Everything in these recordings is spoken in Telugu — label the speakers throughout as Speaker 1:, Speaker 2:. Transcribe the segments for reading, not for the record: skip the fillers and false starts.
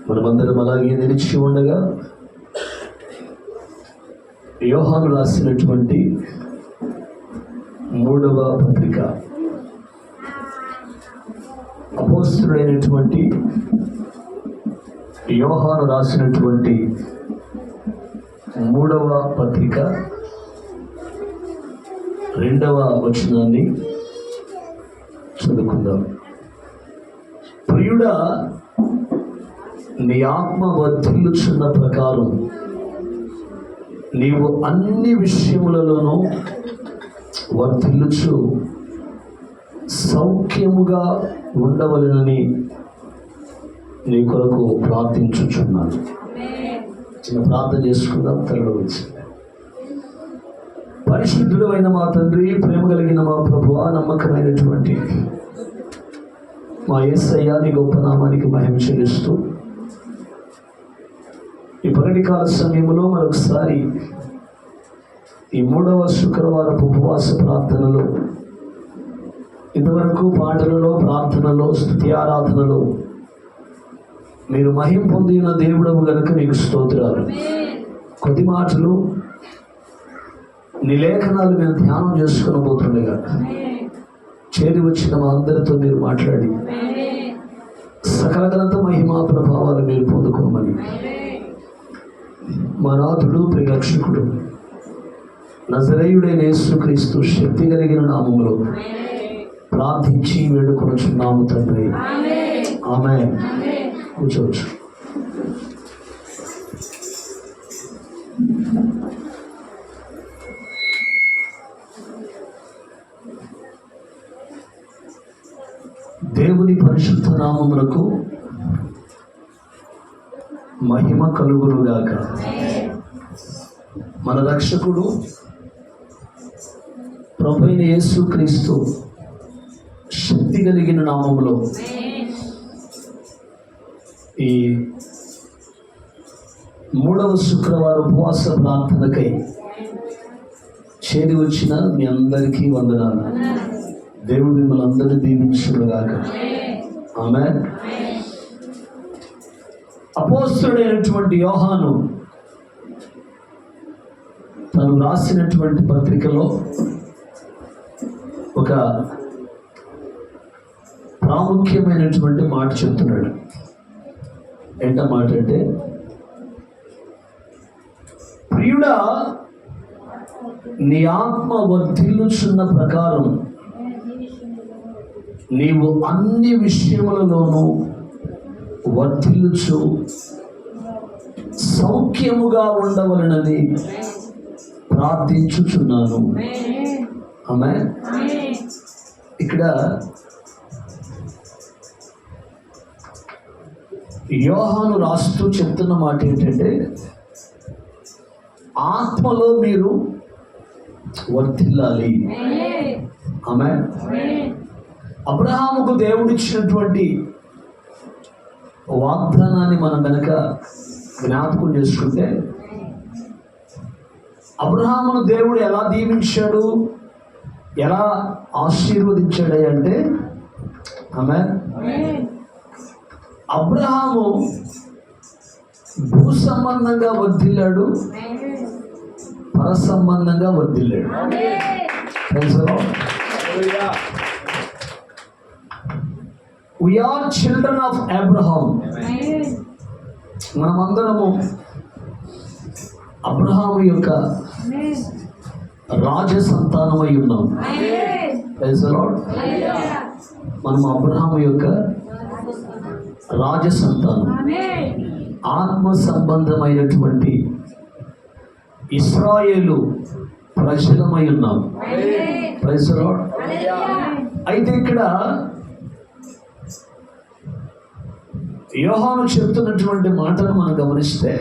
Speaker 1: మనమందరం అలాగే నిలిచి ఉండగా యోహాను రాసినటువంటి 3వ పత్రిక, అపోస్తలుడైనటువంటి యోహాను రాసినటువంటి 3వ పత్రిక 2వ వచనాన్ని చదువుకుందాం. ప్రియుడా, నీ ఆత్మ వర్ధిల్లుచున్న ప్రకారం నీవు అన్ని విషయములలోనూ వర్ధిల్లుచు సౌఖ్యముగా ఉండవలెనని నీ కొరకు ప్రార్థించుచున్నాను. చిన్న ప్రార్థన చేసుకుందాం. తలలో వచ్చి పరిశుద్ధుడు అయిన మా తండ్రి, ప్రేమ కలిగిన మా ప్రభువా, నమ్మకమైనటువంటి మా యేసయ్య, నీ గొప్ప నామానికి మహిమ చెల్లిస్తూ ఈ పగటికాల సమయంలో మరొకసారి ఈ 3వ శుక్రవారపు ఉపవాస ప్రార్థనలో, ఇంతవరకు పాటలలో, ప్రార్థనలో, స్తుతి ఆరాధనలో మీరు మహిమ పొందిన దేవుడవు గనుక నీకు స్తోత్రాలు. కొద్ది మాటలు నీ లేఖనాలు మేము ధ్యానం చేసుకుని పోతుండగా చేరి వచ్చిన మా అందరితో మీరు మాట్లాడి సకల ఘనత, మహిమా, ప్రభావాలు మీరు పొందుకోమని మా నాథుడు, ప్రియరక్షకుడు నజరేయుడైన యేసుక్రీస్తు శక్తి కలిగిన నామములో ప్రార్థించి వేడుకొనుచున్నాము తండ్రి. ఆమేన్. కూర్చోవచ్చు. దేవుని పరిశుద్ధ నామమునకు మహిమ కలుగునుగాక. మన రక్షకుడు ప్రభువైన యేసుక్రీస్తు శక్తి కలిగిన నామములో ఈ 3వ శుక్రవారం ఉపవాస ప్రార్థనకై చేరి వచ్చిన మీ అందరికీ వందనాలు. దేవుడు మిమ్మల్ని అందరినీ దీవించుగాక. ఆమేన్. అపోస్తలుడైనటువంటి యోహాను తను రాసినటువంటి పత్రికలో ఒక ప్రాముఖ్యమైనటువంటి మాట చెప్తున్నాడు. ఏంట మాట అంటే, ప్రియుడా, నీ ఆత్మ వర్ధిల్లుచున్న ప్రకారం నీవు అన్ని విషయములలోనూ వర్ధిల్లుచు సౌఖ్యముగా ఉండవలెనని ప్రార్థించుచున్నాను. ఆమేన్. ఇక్కడ యోహాను రాస్తూ చెప్తున్న మాట ఏంటంటే, ఆత్మలో మీరు వర్ధిల్లాలి. ఆమేన్. అబ్రహాముకు దేవుడిచ్చినటువంటి వాగ్దానాన్ని మనం కనుక జ్ఞాపకం చేసుకుంటే, అబ్రహామును దేవుడు ఎలా దీవించాడు, ఎలా ఆశీర్వదించాడు అంటే, ఆమేన్, అబ్రహాము భూ సంబంధంగా వర్ధిల్లాడు, పర సంబంధంగా వర్ధిల్లాడు. We are children of Abraham. మనమందరము అబ్రహాము యొక్క రాజ సంతానమై ఉన్నాం. మనం అబ్రహాము యొక్క రాజ సంతానం, ఆత్మ సంబంధమైనటువంటి ఇశ్రాయేలు ప్రజలమై ఉన్నాం. Praise the Lord. అయితే ఇక్కడ యోహాను చెప్తున్నటువంటి మాటను మనం గమనిస్తే,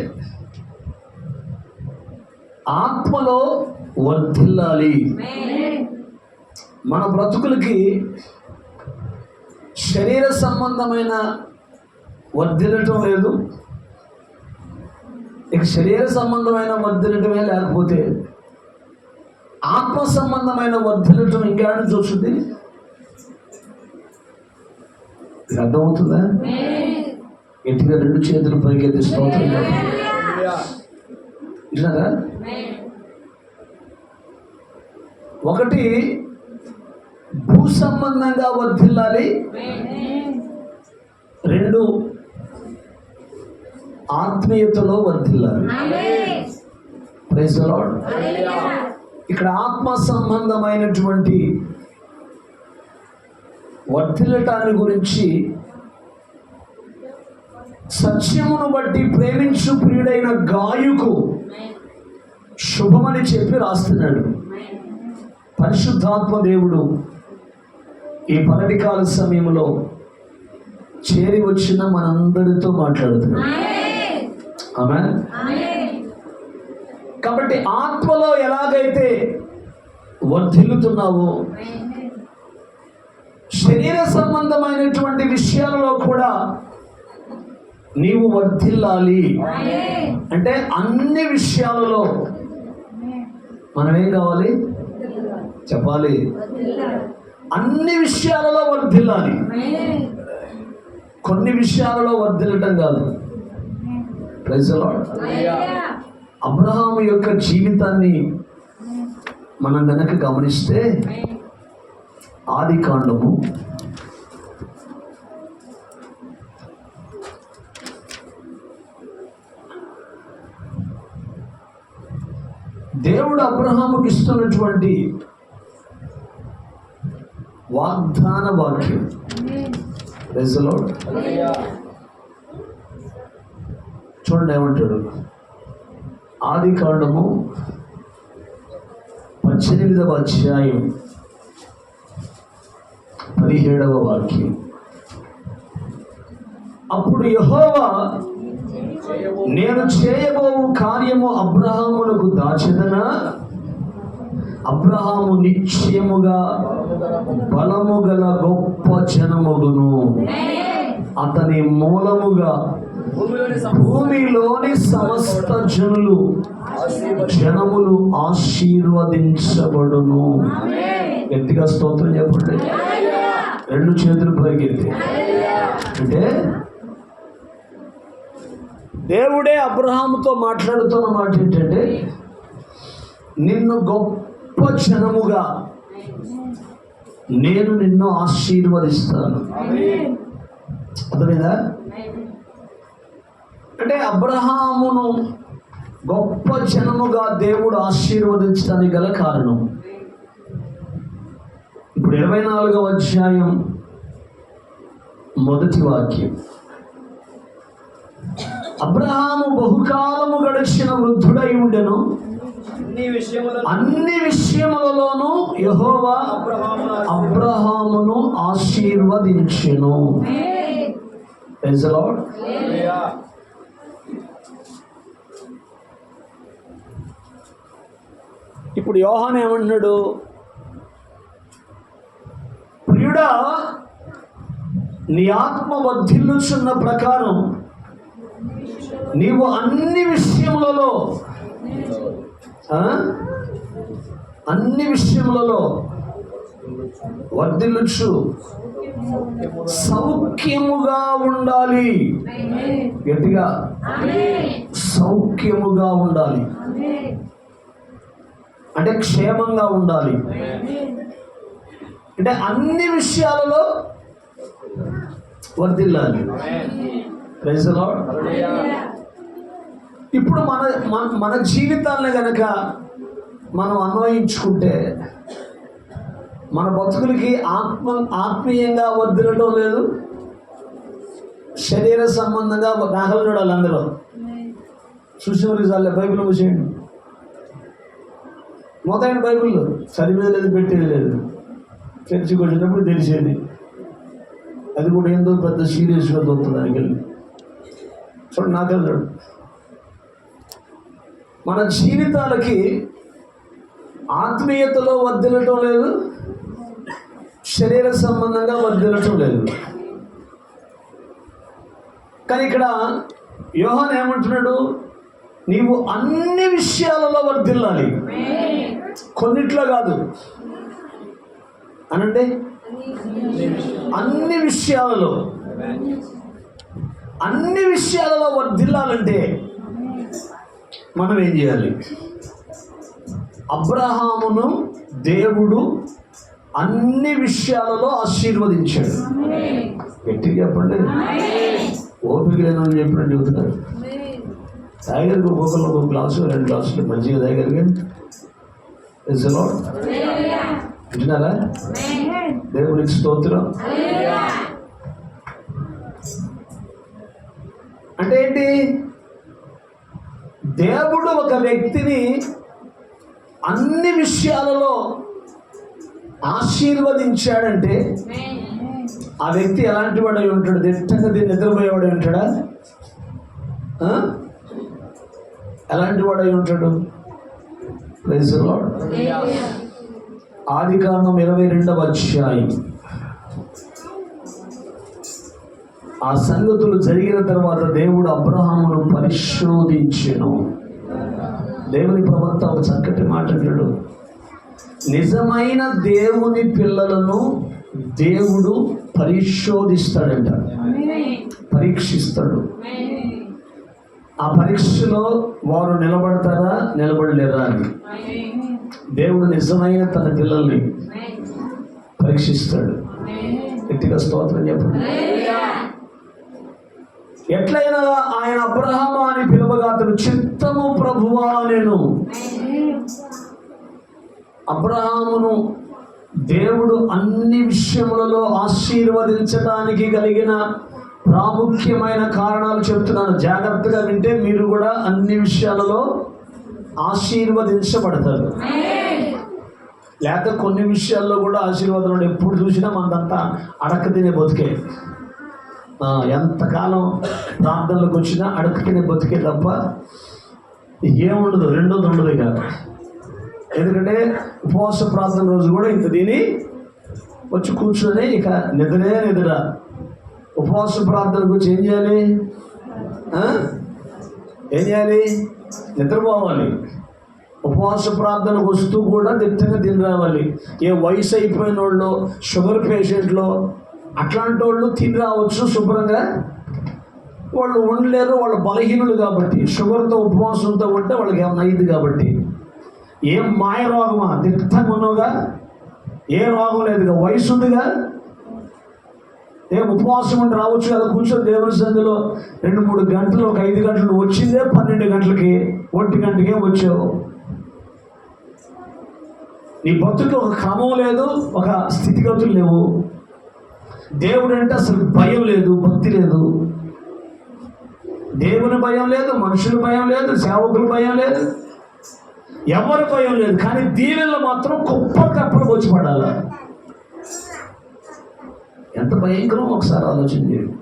Speaker 1: ఆత్మలో వర్ధిల్లాలి. మన బ్రతుకులకి శరీర సంబంధమైన వర్ధిల్లటం లేదు, ఇక శరీర సంబంధమైన వర్ధిల్లటమే లేకపోతే ఆత్మ సంబంధమైన వర్ధిల్లటం ఇంకేమైనా చూస్తుంది. అర్థమవుతుందా? గట్టిగా రెండు చేతులు పైకెత్తి స్తోత్రం ఇట్లాగా. ఒకటి భూ సంబంధంగా వర్ధిల్లాలి, రెండు ఆత్మీయతలో వర్ధిల్లాలి. Praise the Lord. ఇక్కడ ఆత్మ సంబంధమైనటువంటి వర్ధిల్లటాన్ని గురించి సత్యమును బట్టి ప్రేమించు ప్రియుడైన గాయుకు శుభమని చెప్పి రాస్తున్నాడు. పరిశుద్ధాత్మ దేవుడు ఈ పగటికాల సమయంలో చేరి వచ్చిన మనందరితో మాట్లాడుతున్నాడు. ఆమేన్. కాబట్టి ఆత్మలో ఎలాగైతే వర్ధిల్లుతున్నావో శరీర సంబంధమైనటువంటి విషయాలలో కూడా నీవు వర్ధిల్లాలి. అంటే అన్ని విషయాలలో మనం ఏం కావాలి చెప్పాలి, అన్ని విషయాలలో వర్ధిల్లాలి. కొన్ని విషయాలలో వర్ధిల్లటం కాదు. Praise the lord. అబ్రహాము యొక్క జీవితాన్ని మనం గనక గమనిస్తే ఆది కాండము 8 దేవుడు అబ్రహాముకి ఇస్తున్నటువంటి వాగ్దాన వాక్యం. Praise the Lord. చూడండి ఏమంటాడు. ఆది కాండము 18వ అధ్యాయం 17వ వాక్యం. అప్పుడు యెహోవా, నేను చేయబోవు కార్యము అబ్రహామునకు దాచెదనా? అబ్రహాము నిశ్చయముగా బలము గల గొప్ప జనముగును, అతని మూలముగా భూమిలోని సమస్త జనములు ఆశీర్వదించబడును. గట్టిగా స్తోత్రం చెప్పండి. రెండు చేతులు పైకెత్తి. అంటే దేవుడే అబ్రహాముతో మాట్లాడుతున్న మాట ఏంటంటే, నిన్ను గొప్ప జనముగా నేను నిన్ను ఆశీర్వదిస్తాను. అర్థమైందా? అంటే అబ్రహామును గొప్ప జనముగా దేవుడు ఆశీర్వదించడానికి గల కారణం. ఇప్పుడు 24వ అధ్యాయం 1వ వాక్యం. అబ్రహాము బహుకాలము గడిచిన వృద్ధుడై ఉండెను, అన్ని విషయములలోనూ యెహోవా అబ్రహామును ఆశీర్వదించెను. Praise the Lord. ఇప్పుడు యోహాను ఏమంటున్నాడు? ప్రియుడా, నీ ఆత్మ వర్ధిల్లుచున్న ప్రకారం నీవు అన్ని విషయములలో వర్ధిల్లుచు సౌఖ్యముగా ఉండాలి. గట్టిగా సౌఖ్యముగా ఉండాలి అంటే క్షేమంగా ఉండాలి. అంటే అన్ని విషయాలలో వర్ధిల్లాలి. Praise the Lord. ఇప్పుడు మన జీవితాలను గనక మనం అన్వయించుకుంటే మన బతుకులకి ఆత్మీయంగా వర్ధిల్లటం లేదు, శరీర సంబంధంగా నాగలు చూడాలి. అందులో చూసిన చాలే. బైబిల్ మూసేయండి. మొదలైన బైబిల్ చదివేది లేదు, పెట్టేది లేదు. చర్చికి వచ్చినప్పుడు తెలిసేది, అది కూడా ఏందో పెద్ద సీరియస్గా దొరుకుతుంది. దానికి వెళ్ళి చూడండి, నాకలు చూడు. మన జీవితాలకి ఆత్మీయతలో వర్ధిల్లటం లేదు, శరీర సంబంధంగా వర్ధిల్లటం లేదు. కానీ ఇక్కడ యోహాను ఏమంటున్నాడు? నీవు అన్ని విషయాలలో వర్ధిల్లాలి, కొన్నిట్లో కాదు. అనంటే అన్ని విషయాలలో. అన్ని విషయాలలో వర్ధిల్లాలంటే మనం ఏం చేయాలి? అబ్రహామును దేవుడు అన్ని విషయాలలో ఆశీర్వదించాడు. గట్టిగా చెప్పండి. ఓపిక లేదని చెప్పినట్టు చెబుతున్నారు. తాగరికి ఒక్కొక్కరు ఒక గ్లాసు 2 గ్లాసులు మంచిగా తాగలిగా వింటున్నారా? దేవునికి స్తోత్రం. అంటే ఏంటి? దేవుడు ఒక వ్యక్తిని అన్ని విషయాలలో ఆశీర్వదించాడంటే ఆ వ్యక్తి ఎలాంటి వాడై ఉంటాడు? దిట్టంగా నిద్రపోయేవాడై ఉంటాడా? ఎలాంటి వాడై ఉంటాడు? Praise the Lord. ఆదికాండం 22వ అధ్యాయం. ఆ సంగతులు జరిగిన తర్వాత దేవుడు అబ్రహామును పరిశోధించెను. దేవుని ప్రవక్త ఒక చక్కటి మాట అంటాడు, నిజమైన దేవుని పిల్లలను దేవుడు పరిశోధిస్తాడంట, పరీక్షిస్తాడు. ఆ పరీక్షలో వారు నిలబడతారా నిలబడలేరా అని దేవుడు నిజమైన తన పిల్లల్ని పరీక్షిస్తాడు. గట్టిగా స్తోత్రం చెప్పండి. ఎట్లయినా ఆయన అబ్రహాము అని పిలువగా అతడు చిత్తము ప్రభువా నేను. అబ్రహామును దేవుడు అన్ని విషయములలో ఆశీర్వదించడానికి కలిగిన ప్రాముఖ్యమైన కారణాలు చెప్తున్నాను. జాగ్రత్తగా వింటే మీరు కూడా అన్ని విషయాలలో ఆశీర్వదించబడతారు. లేక కొన్ని విషయాల్లో కూడా ఆశీర్వాదం ఎప్పుడు చూసినా మనదంతా అడక తినే బతికే. ఎంతకాలం ప్రార్థనలకు వచ్చినా అడక తినే బతికే తప్ప ఏముండదు. రెండోది ఉండదు ఇక. ఎందుకంటే ఉపవాస ప్రార్థన రోజు కూడా ఇంత తిని వచ్చి కూర్చొని ఇక నిద్రే నిద్ర. ఉపవాస ప్రార్థన గురించి ఏం చేయాలి? నిద్రపోవాలి. ఉపవాస ప్రార్థనకు వస్తూ కూడా దిట్టంగా తిని రావాలి. ఏ వయసు అయిపోయిన వాళ్ళు, షుగర్ పేషెంట్లు, అట్లాంటి వాళ్ళు తిని రావచ్చు శుభ్రంగా. వాళ్ళు ఉండలేరు, వాళ్ళు బలహీనులు కాబట్టి. షుగర్తో ఉపవాసంతో ఉంటే వాళ్ళకి ఏమన్నా అయింది కాబట్టి. ఏం మాయ రోగమా? దిట్టంగా ఉన్నావుగా, ఏ రోగం లేదుగా, వయసు ఉందిగా, ఏం ఉపవాసం ఉండి రావచ్చు కదా. కూర్చొని దేవుని సన్నిధిలో 2-3 గంటలు, ఒక 5 గంటలు వచ్చిందే 12 గంటలకి, 1 గంటకే వచ్చావు. నీ బతుకు ఒక క్రమం లేదు, ఒక స్థితిగతులు లేవు. దేవుడు అంటే అసలు భయం లేదు, భక్తి లేదు. దేవుని భయం లేదు, మనుషుల భయం లేదు, సేవకుల భయం లేదు, ఎవరి భయం లేదు. కానీ దీవెనలు మాత్రం కుప్పలు వచ్చి పడాలి. ఎంత భయంకరం ఒకసారి ఆలోచన చేయండి.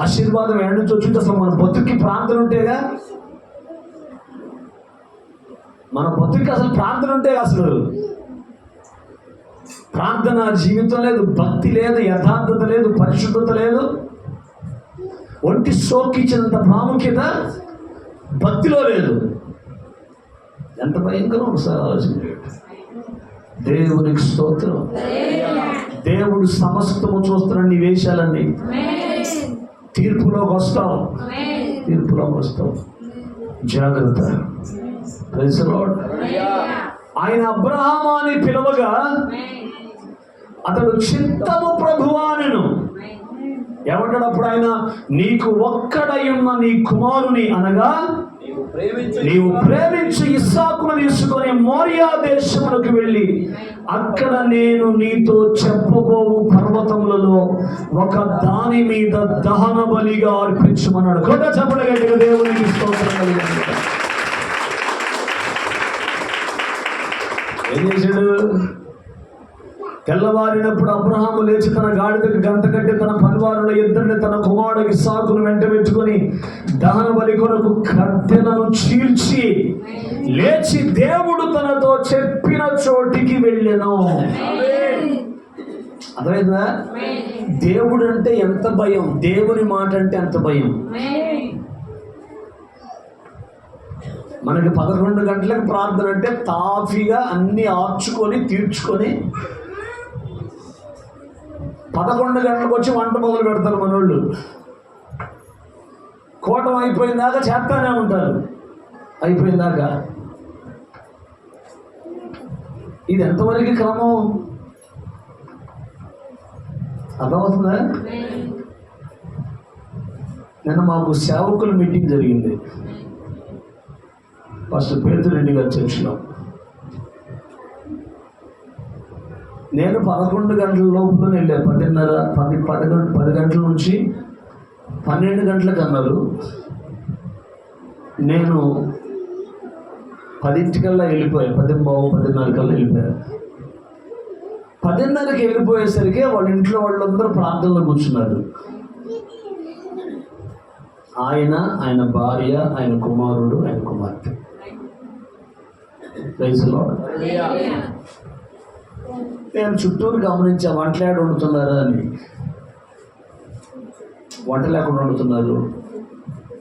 Speaker 1: ఆశీర్వాదం ఎక్కడి నుంచి వచ్చింది? అసలు మన బతుక్కి ప్రార్థన ఉంటేగా. మన బతుక్కి అసలు ప్రార్థన ఉంటే, అసలు ప్రార్థన జీవితం లేదు, భక్తి లేదు, యథార్థత లేదు, పరిశుద్ధత లేదు. ఒంటి సోకిచ్చినంత ప్రాముఖ్యత భక్తిలో లేదు. ఎంత భయంకరం ఒకసారి ఆలోచన చేయండి. దేవునికి స్తోత్రం. దేవుడు సమస్తము చూస్తున్నాడు నీ వేషాలన్నీ. తీర్పులోకి వస్తావు. జాగ్రత్త. Praise the Lord. ఆయన అబ్రహాము అని పిలవగా అతడు చిత్తము ప్రభువా నేను. ఏమంటాడు అప్పుడు ఆయన? నీకు ఒక్కడై ఉన్న నీ కుమారుని, అనగా నీవు ప్రేమించి ఇస్సాకును తీసుకొని మోరియా దేశములకు వెళ్ళి అక్కడ నేను నీతో చెప్పబోవు పర్వతములలో ఒక దాని మీద దహన బలిగా అర్పించమన్నాడు. కొట్ట చెప్పడగట్టిన దేవునికి స్తోత్రం కలుగును. ఏం చేశాడు? తెల్లవారినప్పుడు అబ్రహాము లేచి తన గాడిదకు గంత కట్టి తన పనివారుల ఇద్దరిని తన కుమారుడికి ఇస్సాకును వెంట పెట్టుకొని దహన బలి కొరకు కట్టెలను చీల్చి లేచి దేవుడు తనతో చెప్పిన చోటికి వెళ్ళెను. అర్థమైందా? దేవుడు అంటే ఎంత భయం, దేవుని మాట అంటే ఎంత భయం. మనకి 11 గంటలకు ప్రార్థన అంటే తాఫీగా అన్ని ఆర్చుకొని తీర్చుకొని 11 గంటలకు వచ్చి వంట మొదలు పెడతారు మనోళ్ళు. కూటం అయిపోయిందాకా చేస్తానే ఉంటారు, అయిపోయిందాకా. ఇది ఎంతవరకు క్రమం అర్థమవుతుందా? నిన్న మాకు సేవకుల మీటింగ్ జరిగింది ఫస్ట్ పేతురెడ్డి గారి చర్చిలో. నేను 11 గంటల లోపల వెళ్ళాను. 10 గంటల నుంచి 12 గంటలకు అన్నారు. నేను 10 వెళ్ళిపోయాను. 10:10 వెళ్ళిపోయాను. 10:30కి వెళ్ళిపోయేసరికి వాళ్ళ ఇంట్లో వాళ్ళందరూ ప్రార్థనలో కూర్చున్నారు. ఆయన భార్య, ఆయన కుమారుడు, ఆయన కుమార్తె. Praise Lord. నేను చుట్టూరు గమనించా, వంటలాడు వండుతున్నారా అని. వంట లేకుండా వండుతున్నారు.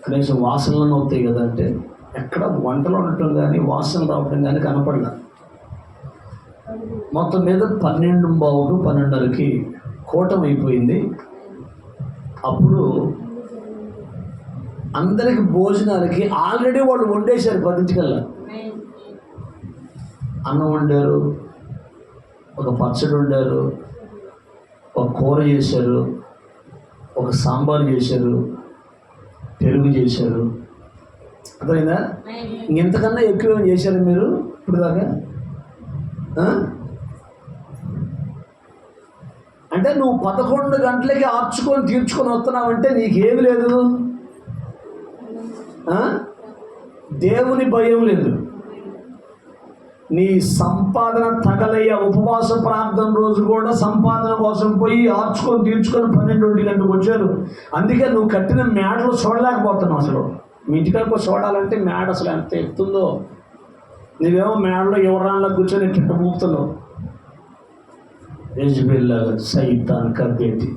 Speaker 1: కనీసం వాసనలు అవుతాయి కదా అంటే ఎక్కడ వంటలు ఉండటం కానీ వాసనలు రావటం కానీ కనపడలా. మొత్తం మీద 12:15, 12:30కి కూటం అయిపోయింది. అప్పుడు అందరికి భోజనాలకి ఆల్రెడీ వాళ్ళు వండేశారు. 10 అన్నం వండారు, ఒక పచ్చడి వండారు, ఒక కూర చేశారు, ఒక సాంబార్ చేశారు, పెరుగు చేశారు. అర్థమైందా? ఇంతకన్నా ఎక్కువ చేశారు మీరు ఇప్పుడు దాకా? అంటే నువ్వు 11 గంటలకి ఆర్చుకొని తీర్చుకొని వస్తున్నావంటే నీకేమి లేదు, దేవుని భయం లేదు. నీ సంపాదన తగలయ్య. ఉపవాస ప్రార్థన రోజు కూడా సంపాదన కోసం పోయి ఆర్చుకొని తీర్చుకొని 12 గంటలకు వచ్చారు. అందుకే నువ్వు కట్టిన మేడలు చూడలేకపోతున్నావు. అసలు మీ ఇంటికాడికి చూడాలంటే మేడ అసలు ఎంత ఎత్తుందో. నువ్వేమో మేడలో ఎవరాళ్ళ కూర్చొని ఎట్లా మూపుతున్నావు. యెజబెల్లాగా సైతాన్ కబ్బేటి.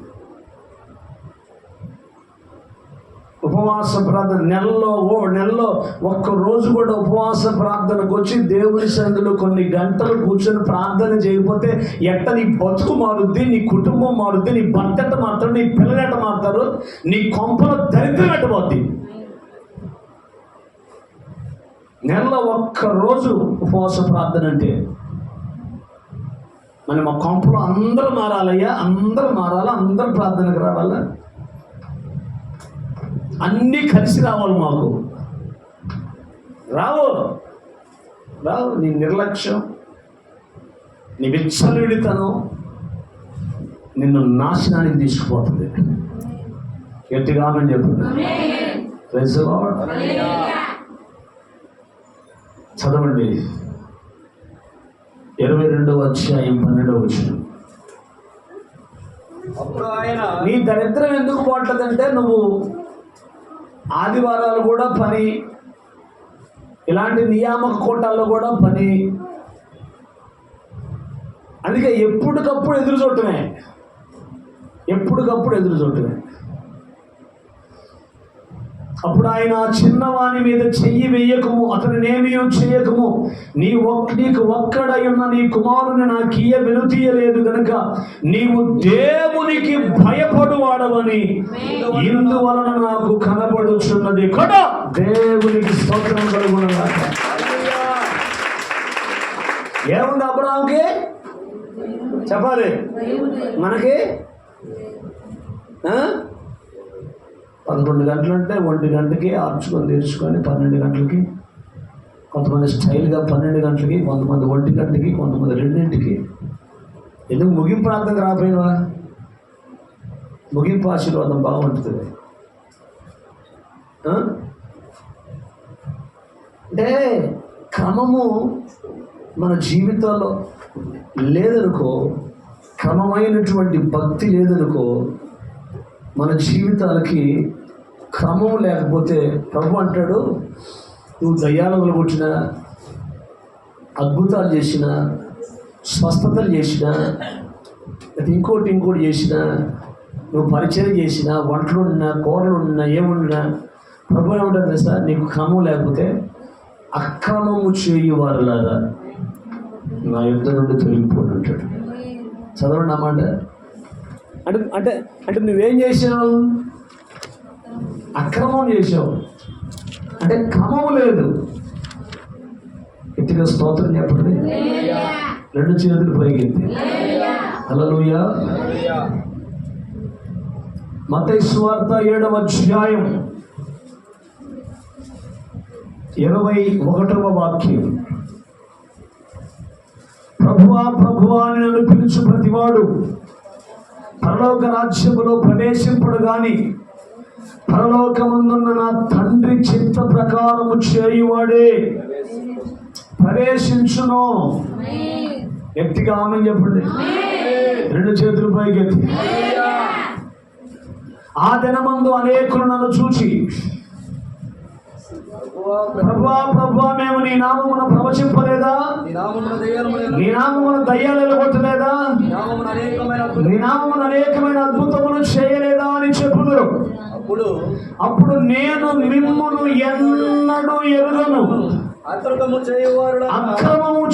Speaker 1: ఉపవాస ప్రార్థన నెలలో ఒక్క రోజు కూడా ఉపవాస ప్రార్థనకు వచ్చి దేవుని సన్నిధిలో కొన్ని గంటలు కూర్చొని ప్రార్థన చేయకపోతే ఎట్ట నీ బతుకు మారుద్ది, నీ కుటుంబం మారుద్ది, నీ భర్త ఎట్ట మారుతారు, నీ పిల్లలు ఎట్ట మారుతారు, నీ కొంపలో దరిద్రం ఎట్టబోద్ది. నెలలో ఒక్క రోజు ఉపవాస ప్రార్థన అంటే మరి మా కొంపలో అందరూ మారాలయ్యా, అందరూ మారాలా, అందరూ ప్రార్థనకు రావాలా, అన్నీ కలిసి రావాలి. మాకు రావు. నీ నిర్లక్ష్యం, నీ విచ్చలవిడితనం నిన్ను నాశనానికి తీసుకుపోతుంది. గట్టిగా ఆమేన్ చెప్పండి. Praise Lord. చదవండి 22వ అధ్యాయం 12వ వచనం. నీ దరిద్రం ఎందుకు పోవట్లేదంటే నువ్వు ఆదివారాలు కూడా పని, ఇలాంటి నియామక కోటాల్లో కూడా పని. అందుకే ఎప్పటికప్పుడు ఎదురు చూడటమే. అప్పుడు ఆయన చిన్నవాని మీద చెయ్యి వేయకము, అతనినేమీ చేయకము, నీకు ఒక్కడై ఉన్న నీ కుమారుని నాకు వెనుతీయలేదు గనుక నీవు దేవునికి భయపడువాడవని ఇందువలన నాకు కనబడుచున్నది కూడా. దేవునికి స్తోత్రం కలుగునుగాక. ఏముంది అబ్రాహాముకి చెప్పాలి, మనకి 11 గంటలు అంటే 1 గంటకి ఆర్చుకొని తెరుచుకొని 12 గంటలకి, కొంతమంది స్టైల్గా 12 గంటలకి, కొంతమంది 1 గంటకి, కొంతమంది 2ంటికి. ఎందుకు ముగింపు ప్రార్థనకు రాపోయినవా? ముగింపు ఆశీర్వాదం బాగుంటుంది. అంటే క్రమము మన జీవితంలో లేదనుకో, క్రమమైనటువంటి భక్తి లేదనుకో, మన జీవితాలకి క్రమం లేకపోతే ప్రభు అంటాడు, నువ్వు దయ్యాలు వదలగొట్టినా, అద్భుతాలు చేసినా, స్వస్థతలు చేసినా, ఇంకోటి చేసినా, నువ్వు పరిచయం చేసినా, వంటలు ఉన్నా, కూరలు ఉన్నా, ఏమున్నా, ప్రభు ఏమంటారు సార్, నీకు క్రమం లేకపోతే అక్రమము చేయువారులారా నా యుద్ధ నుండి తొలగిపోను అంటాడు. చదవండి అన్నమాట. అంటే నువ్వేం చేసినావు? అక్రమం చేసావు అంటే క్రమం లేదు. గట్టిగా స్తోత్రం చెప్పండి. రెండు చేతులు పైకెత్తి హల్లెలూయా. మత్తయి సువార్త 7వ అధ్యాయం 21వ వాక్యం. ప్రభువా ప్రభువా అని నన్ను పిలుచు ప్రతివాడు పరలోక రాజ్యములో ప్రవేశింపడు గాని పరలోకమందున్న నా తండ్రి చిత్త ప్రకారము చేయువాడే ప్రవేశించును. గట్టిగా ఆమేన్ చెప్పండి. రెండు చేతులు పైకెత్తి. ఆ దినమందు అనేకులు నన్ను చూచి ప్రభువా ప్రభువా మేము నీ నామమున ప్రవచింపలేదా, నీ నామమున దయ్యాలు వెళ్ళగొట్టలేదా, నీ నామమున అనేకమైన అద్భుతములు చేయలేదా అని చెప్పుదురు. అప్పుడు నేను మిమ్మును ఎన్నడూ ఎరుగను, అక్రమము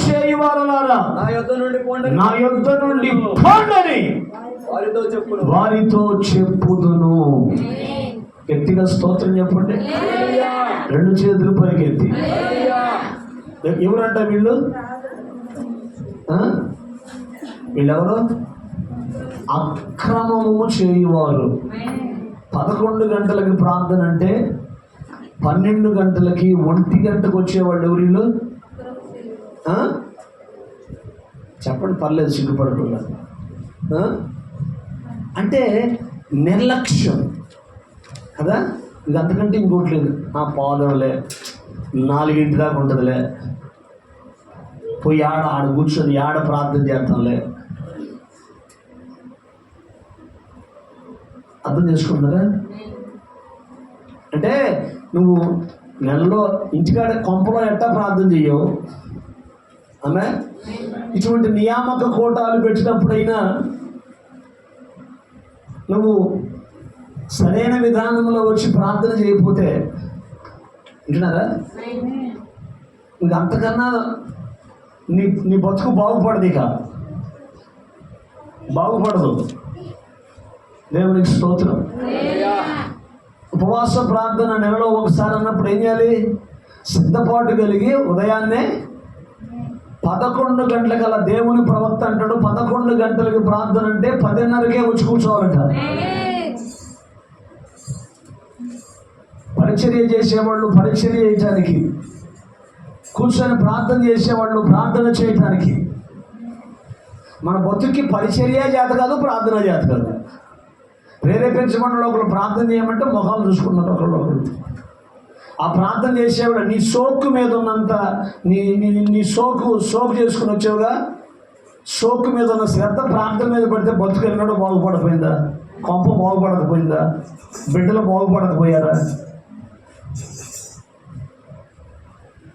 Speaker 1: చేయువారలారా నా యొద్ద నుండి పోండని వారితో చెప్పుదును. గట్టిగా స్తోత్రం చెప్పండి. రెండు చేతులు పైకెత్తి. ఎవరంట వీళ్ళు? వీళ్ళెవరు? అక్రమము చేయువారు. 11 గంటలకి ప్రార్థన అంటే 12 గంటలకి 1 గంటకు వచ్చేవాళ్ళు ఎవరు వీళ్ళు? చెప్పండి, పర్లేదు, సిగ్గుపడకుండా. అంటే నిర్లక్ష్యం కదా. ఇది అంతకంటే ఇంకోటి లేదు. పాదంలే 4 దాకా ఉంటుందిలే, పోయి ఆడ కూర్చొని ఆడ ప్రార్థన చేస్తాంలే. అర్థం చేసుకుంటారా? అంటే నువ్వు నెలలో ఇంటికాడ కొంపలో ఎట్టా ప్రార్థన చెయ్యవు. ఆమె ఇటువంటి నియామక కోటాలు పెట్టినప్పుడైనా నువ్వు సరైన విధానంలో వచ్చి ప్రార్థన చేయకపోతే, వింటున్నారా, ఇంక అంతకన్నా నీ బతుకు బాగుపడదు, ఇక బాగుపడదు. దేవునికి స్తోత్రం. ఉపవాస ప్రార్థన నెలలో ఒకసారి అన్నప్పుడు ఏం చేయాలి? సిద్ధపాటు కలిగి ఉదయాన్నే 11 గంటలకల్లా దేవుని ప్రవక్త అంటాడు 11 గంటలకి ప్రార్థన అంటే 10:30కే వచ్చి కూర్చోవాలంట. పరిచర్య చేసేవాళ్ళు పరిచర్య చేయటానికి, కూర్చొని ప్రార్థన చేసేవాళ్ళు ప్రార్థన చేయటానికి. మన బతుక్కి పరిచర్య చేత కాదు, ప్రార్థన చేత కాదు. ప్రేరేపించబడిన ఒకరు ప్రార్థన చేయమంటే మొహాలు చూసుకున్నారు ఒకళ్ళు. ఆ ప్రార్థన చేసేవాడు నీ సోకు మీద ఉన్నంత నీ సోకు చేసుకుని వచ్చావుగా, సోకు మీద ఉన్న శ్రద్ధ ప్రార్థన మీద పడితే బతుకు ఎన్నడూ బాగుపడకపోయిందా? కొంప బాగుపడకపోయిందా? బిడ్డలు బాగుపడకపోయారా?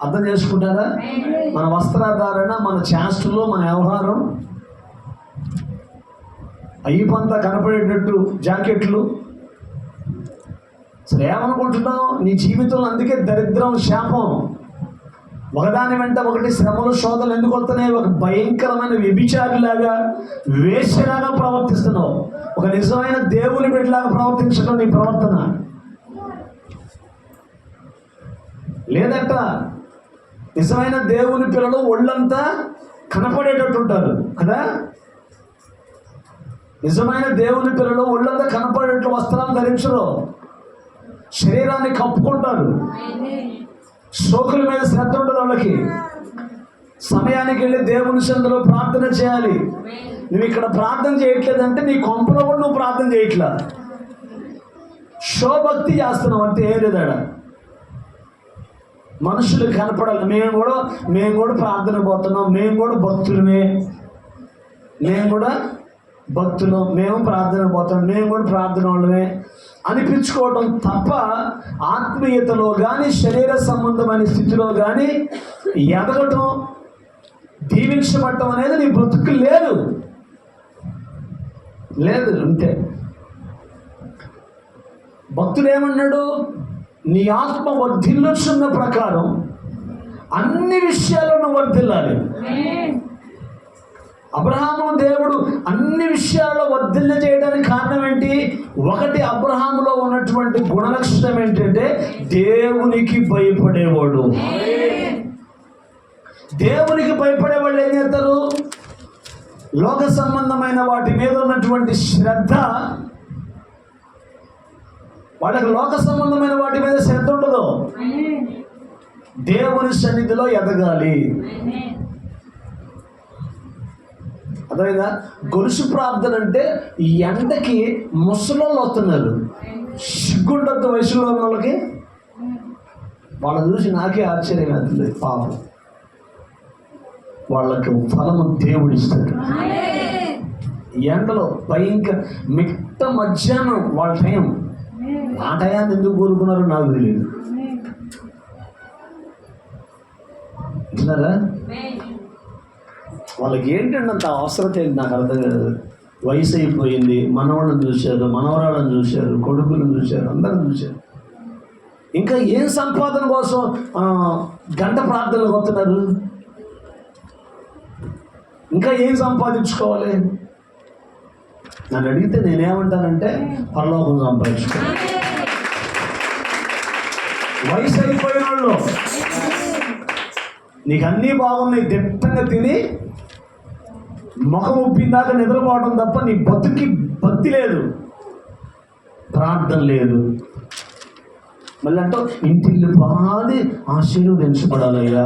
Speaker 1: అర్థం చేసుకుంటారా? మన వస్త్రధారణ, మన చేష్టలు, మన వ్యవహారం అయ్యిపంతా కనపడేటట్టు జాకెట్లు. అసలు ఏమనుకుంటున్నావు? నీ జీవితంలో అందుకే దరిద్రం, శాపం, ఒకదాని వెంట ఒకటి శ్రమలు, శోధనలు ఎందుకు వస్తున్నాయి? ఒక భయంకరమైన వ్యభిచారిలాగా, వేశ్యలాగా ప్రవర్తిస్తున్నావు. ఒక నిజమైన దేవుని బిడ్డలాగా ప్రవర్తించడం నీ ప్రవర్తన లేదట. నిజమైన దేవుని పిల్లలు ఒళ్ళంతా కనపడేటట్టు ఉంటారు కదా. నిజమైన దేవుని పిల్లలు ఒళ్ళంతా కనపడేట్లు వస్త్రాలు ధరించరు, శరీరాన్ని కప్పుకుంటారు. సోకుల మీద శ్రద్ధ ఉండదు వాళ్ళకి. సమయానికి వెళ్ళి దేవుని సన్నిధిలో ప్రార్థన చేయాలి. నువ్వు ఇక్కడ ప్రార్థన చేయట్లేదంటే నీ కొంపలో కూడా నువ్వు ప్రార్థన చేయట్లా, శోభక్తి చేస్తున్నావు అంతే, ఏం లేదాడ. మనుషులు కనపడాలి. మేము కూడా ప్రార్థన పోతున్నాం, మేము కూడా భక్తులమే, మేము ప్రార్థన పోతాం, మేము కూడా ప్రార్థన వాళ్ళమే అనిపించుకోవడం తప్ప ఆత్మీయతలో కానీ శరీర సంబంధమైన స్థితిలో కానీ ఎదగటం, దీవించబడటం అనేది నీ బ్రతుకు లేదు. అంటే భక్తుడు ఏమన్నాడు? నీ ఆత్మ వర్ధిల్లుచున్న ప్రకారం అన్ని విషయాలను వర్ధిల్లాలి. అబ్రహాము దేవుడు అన్ని విషయాల్లో వర్ధిల్ల చేయడానికి కారణం ఏంటి? ఒకటి, అబ్రహాములో ఉన్నటువంటి గుణలక్షణం ఏంటంటే దేవునికి భయపడేవాడు. దేవునికి భయపడే వాళ్ళు ఏం చేస్తారు? లోక సంబంధమైన వాటి మీద ఉన్నటువంటి శ్రద్ధ, వాళ్ళకి లోక సంబంధమైన వాటి మీద శ్రద్ధ ఉండదు. దేవుని సన్నిధిలో ఎదగాలి. అదేవిధంగా గొలుసు ప్రార్థన అంటే ఈ ఎండకి ముసలోళ్ళు వస్తున్నారు, సిగ్గుండద్దు వయసులో ఉన్న వాళ్ళకి. వాళ్ళని చూసి నాకే ఆశ్చర్యం అవుతుంది. పాపం, వాళ్ళకి ఫలము దేవుడు ఇస్తాడు. ఎండలో భయంకర మిట్ట మధ్యాహ్నం వాళ్ళ టైం, ఆ టయాన్ని ఎందుకు కోరుకున్నారో నాకు తెలియదు. విన్నారా? వాళ్ళకి ఏంటంటే అంత అవసరం ఏంటి నాకు అర్థం కాదు. వయసు అయిపోయింది, మనవాళ్ళని చూశారు, మనవరాళ్ళని చూశారు, కొడుకులను చూశారు, అందరం చూశారు. ఇంకా ఏం సంపాదన కోసం గంట ప్రార్థనలు వస్తున్నారు? ఇంకా ఏం సంపాదించుకోవాలి? నన్ను అడిగితే నేనేమంటానంటే పరలోకం సంపాదించుకోవాలి. వయసు అయిపోయిన వాళ్ళు, నీకు అన్నీ బాగున్నాయి, దిట్టంగా తిని ముఖం ఉప్పిందాక నిద్రపోవడం తప్ప నీ బతుకి భక్తి లేదు, ప్రార్థన లేదు. మళ్ళీ అంటూ ఇంటిల్లు బాధి ఆశీర్వదించబడాలయ్యా,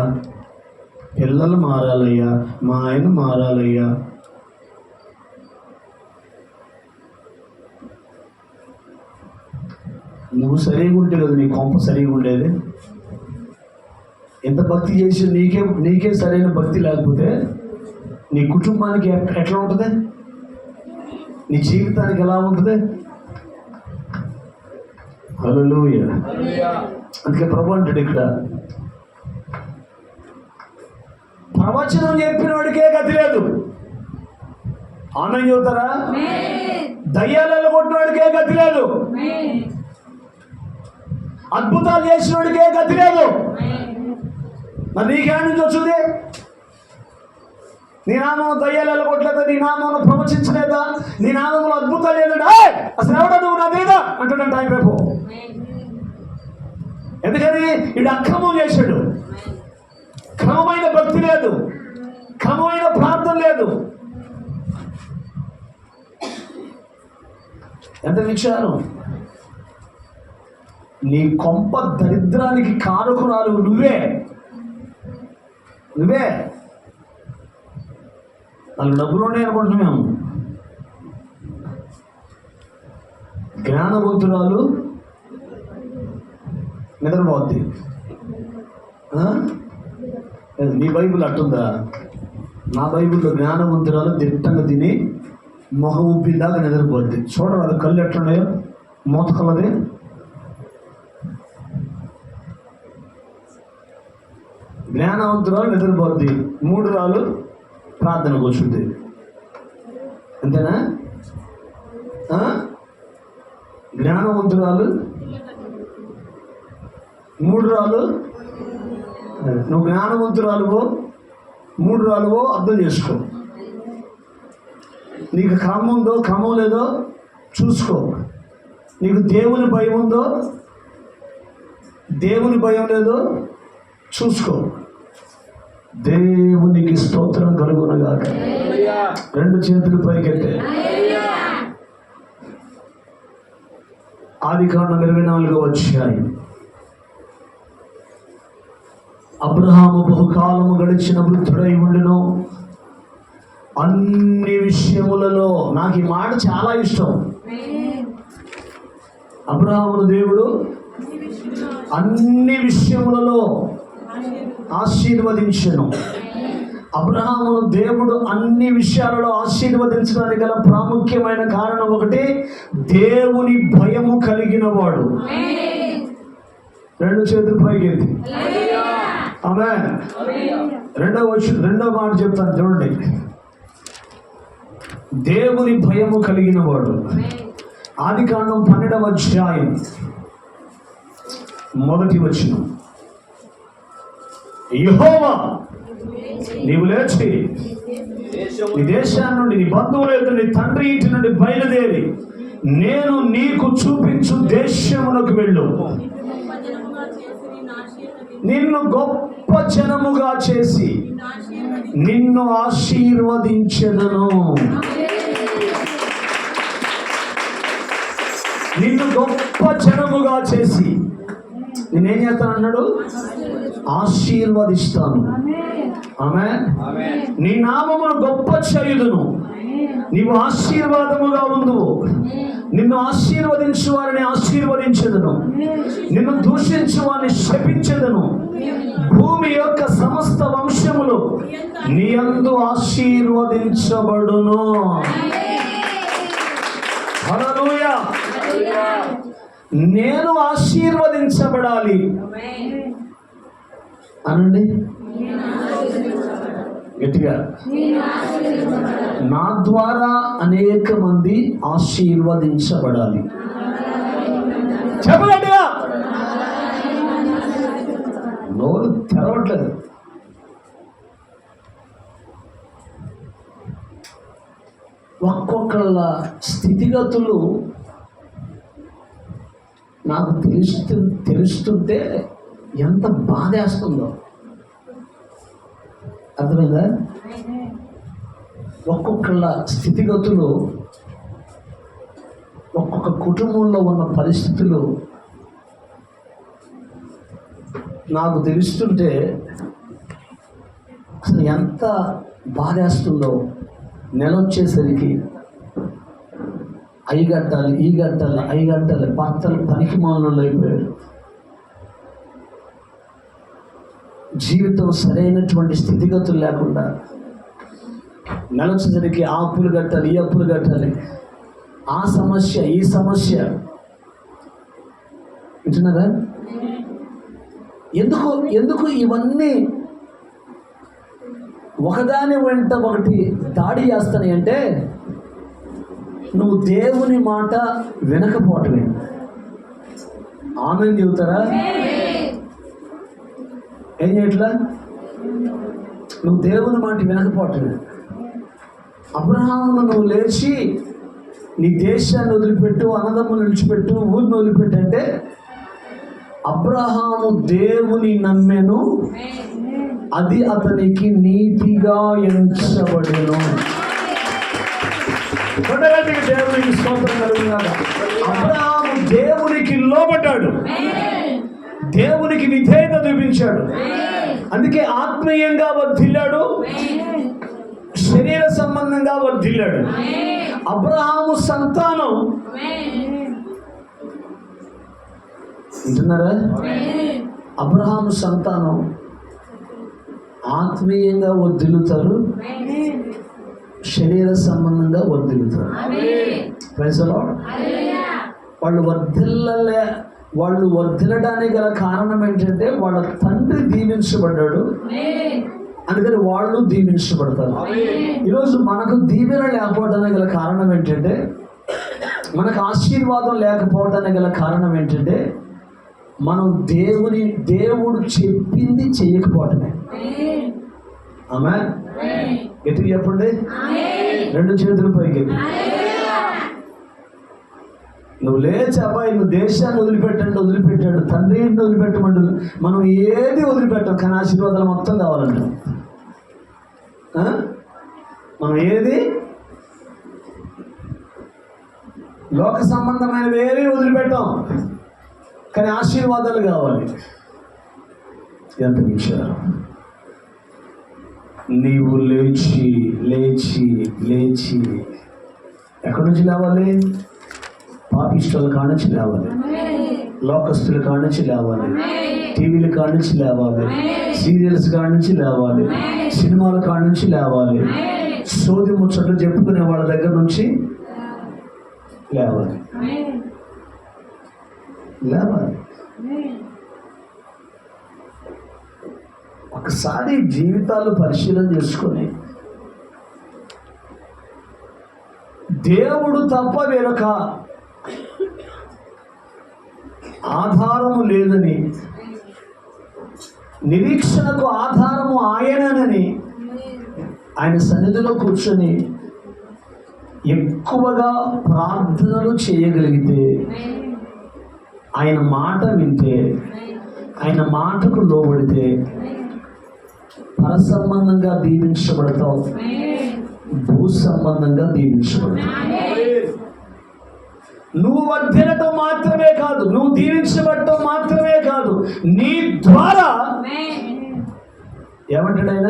Speaker 1: పిల్లలు మారాలయ్యా, మా ఆయన మారాలయ్యా. నువ్వు సరిగా ఉంటే కదా నీ కొంప సరిగా ఉండేది. ఎంత భక్తి చేసి నీకే సరైన భక్తి లేకపోతే నీ కుటుంబానికి ఎట్లా ఉంటుంది? నీ జీవితానికి ఎలా ఉంటుంది? హల్లెలూయా. అందుకే ప్రభు అంటాడు ఇక్కడ, ప్రవచనం చెప్పిన వాడికే గతి లేదు. ఆమె చెబుతారా? దయ్యాలలో కొట్టిన వాడికే గతి లేదు, అద్భుతాలు చేసిన వాడికే గతి లేదు. మరి నీకేం నుంచి వచ్చింది? నీ నామం దయ్యాలు వెళ్ళగొట్టలేదా? నీ నామం ప్రవచించలేదా? నీ నామంలో అద్భుతాలు లేదా? అసలు ఎవడ నువ్వు నా మీద అంటాడంట ఆయన రేపు. ఎందుకని? వీడు అక్రమం చేశాడు. క్రమమైన భక్తి లేదు, క్రమమైన ప్రార్థన లేదు. ఎంత విచారం! నీ కొంప దరిద్రానికి కారకురాలు నువ్వే. వాళ్ళు డబ్బులు ఉన్నాయి అనుకుంటున్నాం. జ్ఞానవంతురాలు నిద్రపోద్ది. నీ బైబిల్ అట్టుందా? నా బైబిల్లో జ్ఞానవంతురాలు దిట్టంగా తిని మొహం ఉప్పిందాక నిద్రపోద్ది. చూడరు అది కళ్ళు ఎట్లున్నాయో, మూత కలది. జ్ఞానవంతురాలు నిద్రపోద్ది, 3 రాళ్ళు ప్రార్థన కూర్చుంది. అంతేనా? జ్ఞానవంతురాలు 3 రాళ్ళు. నువ్వు జ్ఞానవంతురాలువో 3 రాళ్ళువో అర్థం చేసుకో. నీకు క్రమం ఉందో క్రమం లేదో చూసుకో. నీకు దేవుని భయం ఉందో దేవుని భయం లేదో చూసుకో. దేవునికి స్తోత్రం కలుగునగాక. 2 చేతులు పైకెత్తే. ఆదికాండం 24వ అధ్యాయం. అబ్రహాము బహుకాలము గడిచిన వృద్ధుడై ఉండును, అన్ని విషయములలో. నాకు ఈ మాట చాలా ఇష్టం. అబ్రహామును దేవుడు అన్ని విషయములలో ఆశీర్వదించెను. అబ్రహామును దేవుడు అన్ని విషయాలలో ఆశీర్వదించడానికి గల ప్రాముఖ్యమైన కారణం ఒకటి, దేవుని భయము కలిగిన వాడు. 2 చేతులు పైకెత్తి. ఆమేన్. రెండో మాట చెప్తాను చూడండి. దేవుని భయము కలిగిన వాడు. ఆదికాండం 12వ అధ్యాయం 1వ వచనం. యెహోవా నీవు లేచి నీ దేశాన్ని నుండి, నీ బంధువుల యొక్క, నీ తండ్రి ఇంటి నుండి బయలుదేరి నేను నీకు చూపించు దేశములకు వెళ్ళు. నిన్ను గొప్ప జనముగా చేసి నిన్ను ఆశీర్వదించెదను. నిన్ను గొప్ప జనముగా చేసి నేనేం చేస్తాను అన్నాడు? ఆశీర్వదిస్తాను. ఆమేన్. నీ నామమును గొప్ప చేయుదును. నీవు ఆశీర్వాదముగా ఉందువు. నిన్ను ఆశీర్వదించు వారిని ఆశీర్వదించెదను, నిన్ను దూషించు వారిని శపించెదను. భూమి యొక్క సమస్త వంశములు నీ యందు ఆశీర్వదించబడును. హల్లెలూయా. నేను ఆశీర్వదించబడాలి అనండి గట్టిగా. నా ద్వారా అనేక మంది ఆశీర్వదించబడాలి. చెప్పగట్టిగా. నోరు తెరవట్లేదు. ఒక్కొక్కళ్ళ స్థితిగతులు నాకు తెలుస్తుంటే ఎంత బాధేస్తుందో అర్థమైందా? ఒక్కొక్కళ్ళ స్థితిగతులు, ఒక్కొక్క కుటుంబంలో ఉన్న పరిస్థితులు నాకు తెలుస్తుంటే అసలు ఎంత బాధేస్తుందో. నెల వచ్చేసరికి అయ్యగట్టాలి భర్తలు పనికి మాలలో అయిపోయారు. జీవితం సరైనటువంటి స్థితిగతులు లేకుండా నెల వచ్చేసరికి ఆ అప్పులు కట్టాలి, ఈ అప్పులు కట్టాలి, ఆ సమస్య, ఈ సమస్య. వింటున్నారా? ఎందుకు ఇవన్నీ ఒకదాని వెంట ఒకటి దాడి చేస్తాయి అంటే నువ్వు దేవుని మాట వినకపోవటమే. ఆమేన్ చెబుతారా? ఏం చేయట్లా? నువ్వు దేవుని మాట వినకపోవటమే. అబ్రహామును నువ్వు లేచి నీ దేశాన్ని వదిలిపెట్టు, అన్నదమ్ములు విడిచిపెట్టు, ఊరిని వదిలిపెట్టు అంటే అబ్రహాము దేవుని నమ్మెను, అది అతనికి నీతిగా ఎంచబడెను. దేవునికి స్తోత్రం కలుగుగాక. అబ్రహాము దేవునికి లోబడ్డాడు, దేవునికి విధేయత చూపించాడు. అందుకే ఆత్మీయంగా వర్ధిల్లాడు, శరీర సంబంధంగా వర్ధిల్లాడు. అబ్రహాము సంతానం, వింటున్నారా? అబ్రహాము సంతానం ఆత్మీయంగా వర్ధిల్లుతారు, శరీర సంబంధంగా వర్ధిల్లుతారు. Praise the lord. వాళ్ళు వర్ధిల్లడానికి గల కారణం ఏంటంటే వాళ్ళ తండ్రి దీవించబడ్డాడు, అందుకని వాళ్ళు దీవించబడతారు. ఈరోజు మనకు దీవెన లేకపోవడానికి గల కారణం ఏంటంటే, మనకు ఆశీర్వాదం లేకపోవడానికి గల కారణం ఏంటంటే మనం దేవుడు చెప్పింది చేయకపోవటమే. ఆమేన్. గట్టిగా చెప్పండి. రెండు చేతులు పైకి. నువ్వు లేచి అబ్బాయి నువ్వు దేశాన్ని వదిలిపెట్టాడు, తండ్రి ఇంటిని వదిలిపెట్టమంటు, మనం ఏది వదిలిపెట్టాం, కానీ ఆశీర్వాదాలు మొత్తం కావాలంట. మనం ఏది లోక సంబంధమైనవి ఏవి వదిలిపెట్టాం, కానీ ఆశీర్వాదాలు కావాలి. ఎంత విచారం. నీవు లేచి లేచి లేచి ఎక్కడి నుంచి లేవాలి? పాపిష్టుల కానుంచి లేవాలి, లోకస్తుల కానుంచి లేవాలి, టీవీల కానుంచి లేవాలి, సీరియల్స్ కానుంచి లేవాలి, సినిమాల కానుంచి లేవాలి, సోది ముచ్చట్లు చెప్పుకునే వాళ్ళ దగ్గర నుంచి లేవాలి. ఒకసారి జీవితాలు పరిశీలన చేసుకొని దేవుడు తప్ప వేరొక ఆధారము లేదని, నిరీక్షణకు ఆధారము ఆయనని ఆయన సన్నిధిలో కూర్చొని ఎక్కువగా ప్రార్థనలు చేయగలిగితే, ఆయన మాట వింటే, ఆయన మాటకు లోబడితే పర సంబంధంగా దీవించబడతావు, భూ సంబంధంగా దీవించబడతావు. నువ్వు వర్ధిల్లటం మాత్రమే కాదు, నువ్వు దీవించబడటం మాత్రమే కాదు, నీ ద్వారా ఏమంటాడు ఆయన?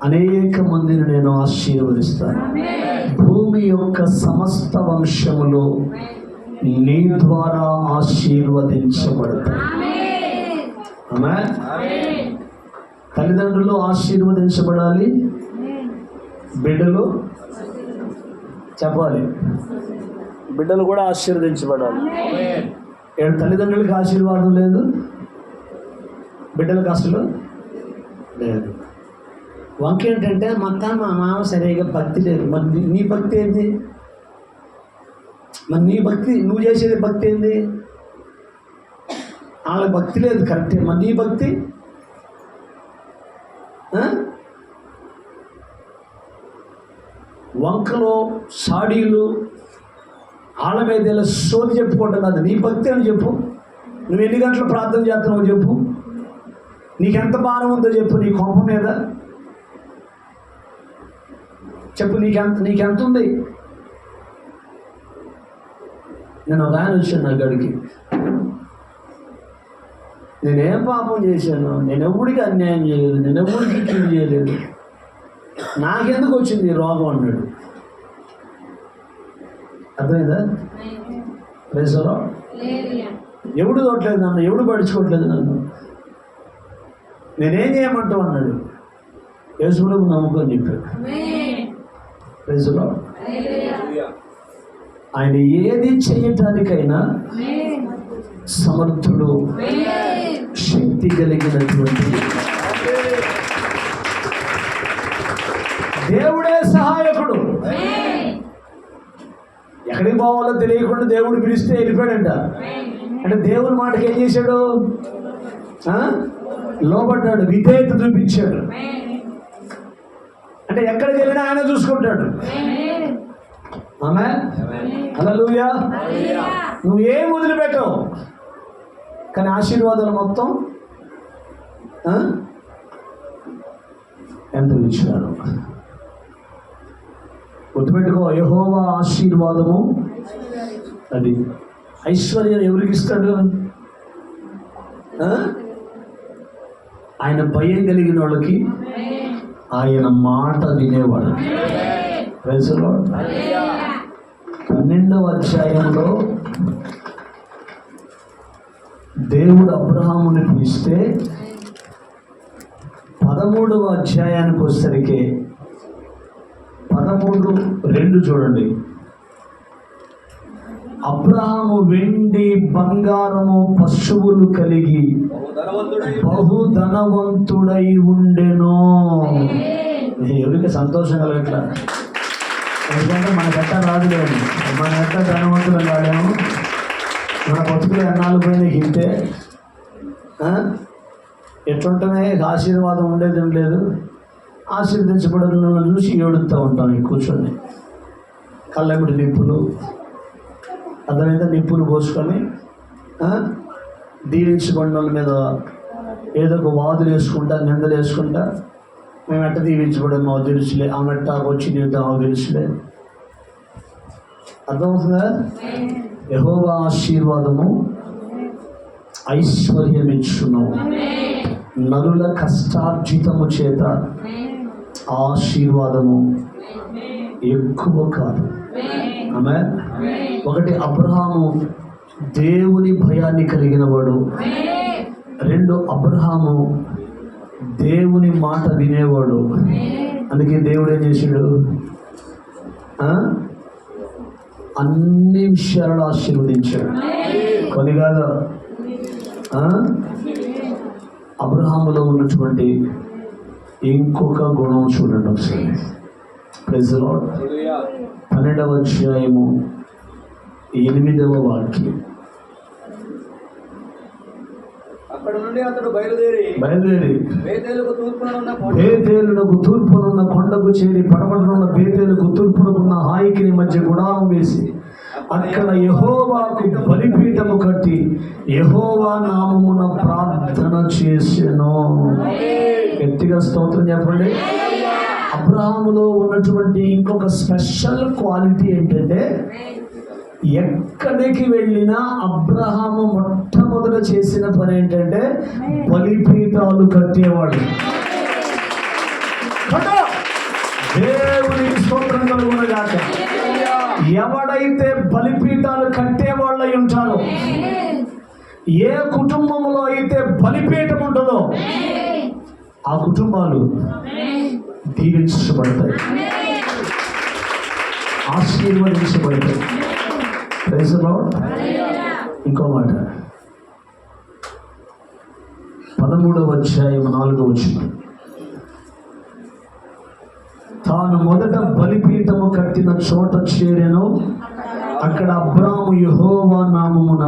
Speaker 1: అనేక మందిని నేను ఆశీర్వదిస్తాను. భూమి యొక్క సమస్త వంశములు నీ ద్వారా ఆశీర్వదించబడతాయి. ఆమేన్. తల్లిదండ్రులు ఆశీర్వదించబడాలి, బిడ్డలు చెప్పాలి, బిడ్డలు కూడా ఆశీర్వదించబడాలి. తల్లిదండ్రులకి ఆశీర్వాదం లేదు, బిడ్డలకు అసలు లేదు. వంక ఏంటంటే మా మామ సరిగా భక్తి లేదు. మరి నీ భక్తి ఏంది? మరి నీ భక్తి, నువ్వు చేసేది భక్తి ఏంది? వాళ్ళ భక్తి లేదు, కరెక్టే. మరి నీ భక్తి వంకలో సాడీలు వాళ్ళ మీద సోది చెప్పుకోవటం కాదు. నీ భక్తి అని చెప్పు. నువ్వు ఎన్ని గంటలు ప్రార్థన చేస్తున్నావో చెప్పు. నీకెంత భారం ఉందో చెప్పు. నీ కొంప మీద చెప్పు. నీకెంత ఉంది? నేను ఒక ఆయన వచ్చాను నా గడికి. నేనేం పాపం చేశాను? నేను ఎవరికి అన్యాయం చేయలేదు, నేను ఎవరికి కీడు చేయలేదు, నాకెందుకు వచ్చింది రోగం అన్నాడు. అర్థమైందా? ప్రైజ్లో ఎవడు చూడట్లేదు నన్ను, ఎవడు పడుచుకోవట్లేదు నన్ను, నేనేం చేయమంటావు అన్నాడు. యేసుప్రభువు నమ్ముకొని చెప్పాడు. ప్రైజ్లో ఆయన ఏది చేయటానికైనా సమర్థుడు, శక్తి కలిగినటువంటి దేవుడే సహాయకుడు. ఎక్కడికి పోవాలో తెలియకుండా దేవుడు పిలిస్తే వెళ్ళిపోయాడంట. అంటే దేవుని మాటకి ఏం చేశాడు? లోబడ్డాడు, విధేయత చూపించాడు. అంటే ఎక్కడికి వెళ్ళినా ఆయన చూసుకుంటాడు. ఆమేన్. హల్లెలూయా. నువ్వు ఏం వదిలిపెట్టవు, కానీ ఆశీర్వాదాలు మొత్తం ఎంత ఇచ్చారు. గుర్తుపెట్టుకో, యెహోవా ఆశీర్వాదము అది. ఐశ్వర్యం ఎవరికి ఇస్తాడు? ఆయన భయం కలిగిన వాళ్ళకి, ఆయన మాట వినేవాడు. Praise the lord. 12వ అధ్యాయంలో దేవుడు అబ్రహాముని పిలిస్తే 13వ అధ్యాయానికి వచ్చేసరికి 13:2 చూడండి. అబ్రహాము వెండి బంగారము పశువులు కలిగి బహుధనవంతుడై ఉండెను. ఎవరికి సంతోషం కలగట్లా? ఎందుకంటే మన గట్ట రాదులేము, మన గట్ట ధనవంతులు కాలేము, మన బతుకులు ఎన్నాళ్ళు పోయినా హింతే. ఎట్లుంటమే ఆశీర్వాదం ఉండేది లేదు. ఆశీర్వదించబడిన చూసి ఏడుస్తూ ఉంటాం కూర్చొని. కళ్ళెమిటి నిప్పులు, అర్థమైతే నిప్పులు పోసుకొని దీవించబడిన వాళ్ళ మీద ఏదో ఒక వాదులు వేసుకుంటా, నిందలు వేసుకుంటా, మేము ఎట్ట దీవించబడి మాకు తెలుసులే, ఆమె ఎట్టా వచ్చి నీతో మాకు తెలుసులే. అర్థమవుతుందా? యెహోవా ఆశీర్వాదము ఐశ్వర్యమిచ్చును, నరుల కష్టార్జితము చేత ఆశీర్వాదము ఎక్కువ కాదు. ఆమేన్. ఒకటి, అబ్రహాము దేవుని భయాన్ని కలిగిన వాడు. 2, అబ్రహాము దేవుని మాట వినేవాడు. అందుకే దేవుడు ఏం చేశాడు? అన్ని విషయాలను ఆశీర్వదించాడు. కొన్ని కాదు. అబ్రహాములో ఉన్నటువంటి ఇంకొక గుణం చూడండి ఒకసారి. Praise the lord. 12వ అధ్యాయము 8వ వాక్యం.
Speaker 2: అక్కడ నుండి అతడు బయలుదేరి
Speaker 1: బేతేలునకు తూర్పునున్న కొండకు చేరి పడమటనున్న బేతేలుకు తూర్పునున్న హాయికిని మధ్య గుడారం వేసి అక్కడ యెహోవాకు బలిపీఠము కట్టి యెహోవా నామమున ప్రార్థన చేసెను. గట్టిగా స్తోత్రం చెప్పండి. అబ్రహాములో ఉన్నటువంటి ఇంకొక స్పెషల్ క్వాలిటీ ఏంటంటే, ఎక్కడికి వెళ్ళినా అబ్రహాము మొట్టమొదట చేసిన పని ఏంటంటే బలిపీఠాలు కట్టేవాడు. దేవునికి స్తోత్రం కలుగునగాక. ఎవడైతే బలిపీఠాలు కట్టేవాళ్ళై ఉంటారో, ఏ కుటుంబంలో అయితే బలిపీఠం ఉంటుందో ఆ కుటుంబాలు దీవించబడతాయి, ఆశీర్వదించబడతాయి. Praise the Lord. ఇంకో మాట 13వ అధ్యాయం 4వ వచనం. తాను మొదట బలిపీఠము కట్టిన చోట చేరెను, అక్కడ అబ్రాము యెహోవా నామమున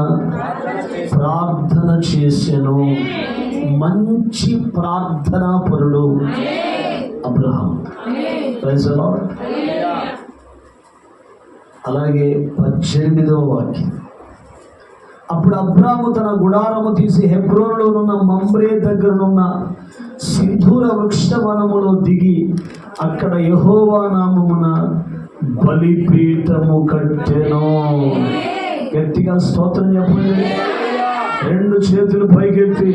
Speaker 1: ప్రార్థన చేసెను. మంచి ప్రార్థనా పరుడు అబ్రహాము. Praise the lord. అలాగే 18వ వాక్యం. అప్పుడు అబ్రాము తన గుడారము తీసి హెబ్రోనులోనున్న మమ్రే దగ్గరనున్న సింధూర వృక్షవనములో దిగి అక్కడ యెహోవా నామమున బలిపీఠము కట్టెను. గట్టిగా స్తోత్రం చెప్పండి. 2 చేతులు పైకెత్తి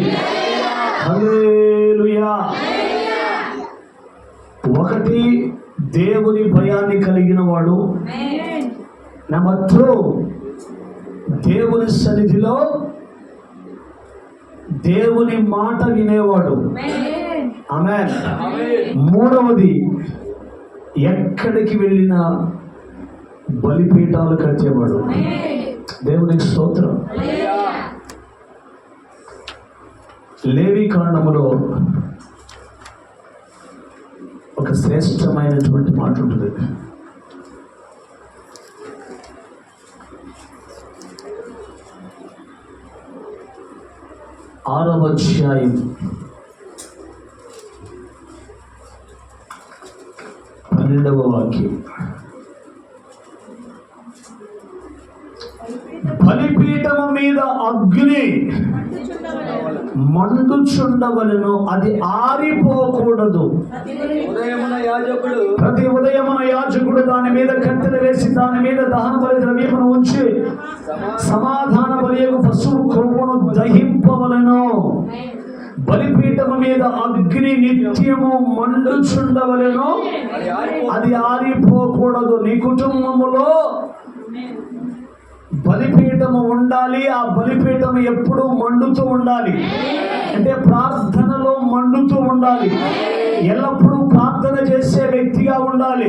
Speaker 1: హల్లెలూయా. 1 దేవుని భయాన్ని కలిగిన వాడు. నెంబర్ 2 దేవుని సన్నిధిలో దేవుని మాట వినేవాడు. ఆమేన్. 3వది ఎక్కడికి వెళ్ళినా బలిపీఠాలు కట్టేవాడు. దేవునికి స్తోత్రం. లేవి కాండములో ఒక శ్రేష్టమైనటువంటి మాట ఉంటుంది. 6వ అధ్యాయం 12వ వాక్యం. బలిపీఠము మీద అగ్ని మండుచుండవలెను, అది ఆరిపోకూడదు. ప్రతి ఉదయమున యాజకుడు దాని మీద కట్టెలు వేసి దాని మీద దహన బలి ద్రవ్యమును ఉంచి సమాధాన బలియగు పశువు కొవ్వును దహింపవలెను. బలిపీఠము మీద అగ్ని నిత్యము మండుచుండవలెను, అది ఆరిపోకూడదు. నీ కుటుంబములో బలిపీఠము ఉండాలి. ఆ బలిపీఠము ఎప్పుడూ మండుతూ ఉండాలి. అంటే ప్రార్థనలో మండుతూ ఉండాలి. ఎల్లప్పుడూ ప్రార్థన చేసే వ్యక్తిగా ఉండాలి.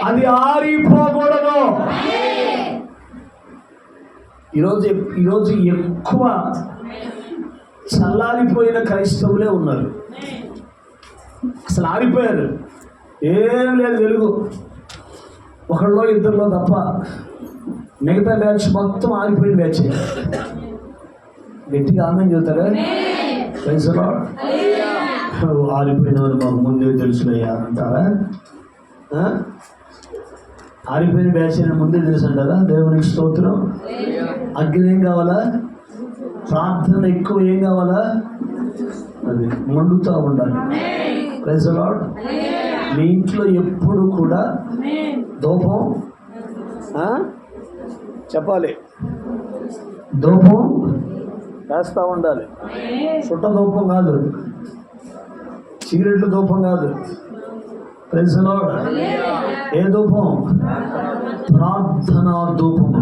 Speaker 1: అది ఆరిపోకూడదు. ఈరోజు ఎక్కువ చల్లారిపోయిన క్రైస్తవులే ఉన్నారు. అసలు ఆరిపోయారు. ఏం లేదు వెలుగు. ఒకళ్ళో ఇద్దరిలో తప్ప మిగతా బ్యాచ్ మొత్తం ఆరిపోయిన బ్యాచ్. గట్టిగా ఆమెన్ చెబుతారా? Praise the Lord. ఆరిపోయిన వారు మాకు ముందే తెలుసులయ్యా అంటారా? ఆరిపోయిన బ్యాచ్ అని ముందే తెలుసు అంటారా? దేవునికి స్తోత్రం. అగ్ని ఏం కావాలా? ప్రార్థన ఎక్కువ ఏం కావాలా? అది మండుతూ ఉండాలి. Praise the lord. మీ ఇంట్లో ఎప్పుడు కూడా ధూపం చెప్పాలి, ధూపం వేస్తూ ఉండాలి. చుట్ట ధూపం కాదు, సిగరెట్ల ధూపం కాదు. Praise the lord. ఏ ధూపం? ప్రార్థనా ధూపం.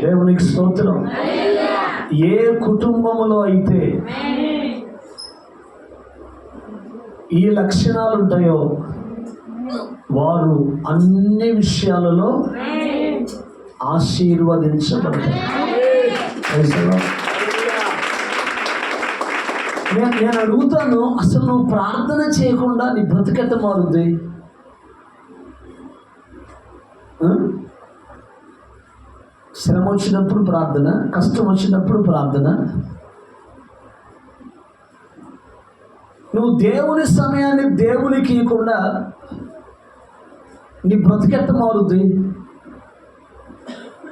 Speaker 1: దేవునికి స్తోత్రం. ఏ కుటుంబంలో అయితే ఈ లక్షణాలు ఉంటాయో వారు అన్ని విషయాలలో ఆశీర్వదించబడతారు. నేను అడుగుతాను, అసలు నువ్వు ప్రార్థన చేయకుండా నీ బ్రతికెట్ట మారుద్ది? శ్రమ వచ్చినప్పుడు ప్రార్థన, కష్టం వచ్చినప్పుడు ప్రార్థన, నువ్వు దేవుని సమయాన్ని దేవునికి ఇవ్వకుండా నీ బ్రతికెట్ట మారుద్ది?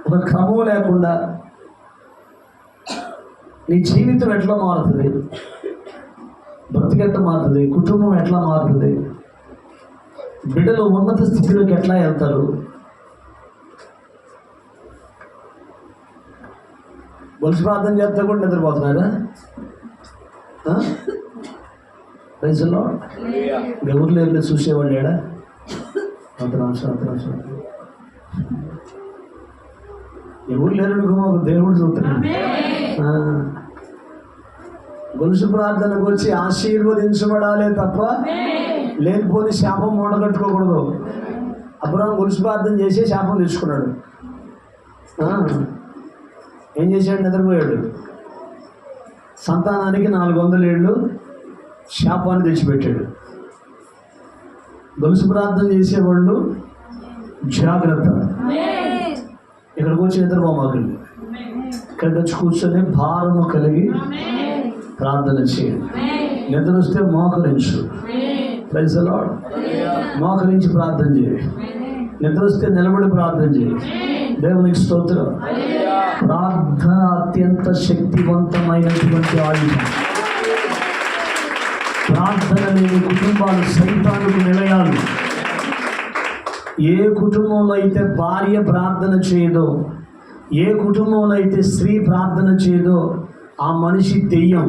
Speaker 1: ఒక క్రమం లేకుండా నీ జీవితం ఎట్లా మారుతుంది? బ్రతికెట్ట మారుతుంది? కుటుంబం ఎట్లా మారుతుంది? బిడ్డలు ఉన్నత స్థితిలోకి ఎట్లా వెళ్తారు? గొలుసు ప్రార్థన చేస్తే కూడా నిద్రపోతున్నారా? రైతుల్లో ఎవరు లేదు చూసేవాళ్ళు ఏడా? ఎవరు లేరు ఒక దేవుడు చూస్తున్నాడు. గొలుసు ప్రార్థనకు వచ్చి ఆశీర్వదించబడాలే తప్ప లేనిపోని శాపం మూటగట్టుకోకూడదు. అబ్రహాం గొలుసు ప్రార్థన చేసి శాపం తెచ్చుకున్నాడు. ఏం చేశాడు? నిద్రపోయాడు. సంతానానికి 400 ఏళ్ళు శాపాన్ని తెచ్చిపెట్టాడు. గొలుసు ప్రార్థన చేసేవాళ్ళు జాగ్రత్త. ఇక్కడికి వచ్చి నిద్రపోమాకండి. ఇక్కడికి వచ్చి కూర్చొని భారము కలిగి ప్రార్థన చేయండి. నిద్ర వస్తే మోకరించు. Praise the lord. మోకరించి ప్రార్థన చేయి. నిద్ర వస్తే నిలబడి ప్రార్థన చేయి. దేవునికి స్తోత్రం. ప్రార్థన అత్యంత శక్తివంతమైనటువంటి ఆయుధం. ప్రార్థన లేని కుటుంబాలు సైతానుకు నిలయాలు. ఏ కుటుంబంలో అయితే భార్య ప్రార్థన చేయదో, ఏ కుటుంబంలో అయితే స్త్రీ ప్రార్థన చేయదో ఆ మనిషి దెయ్యం.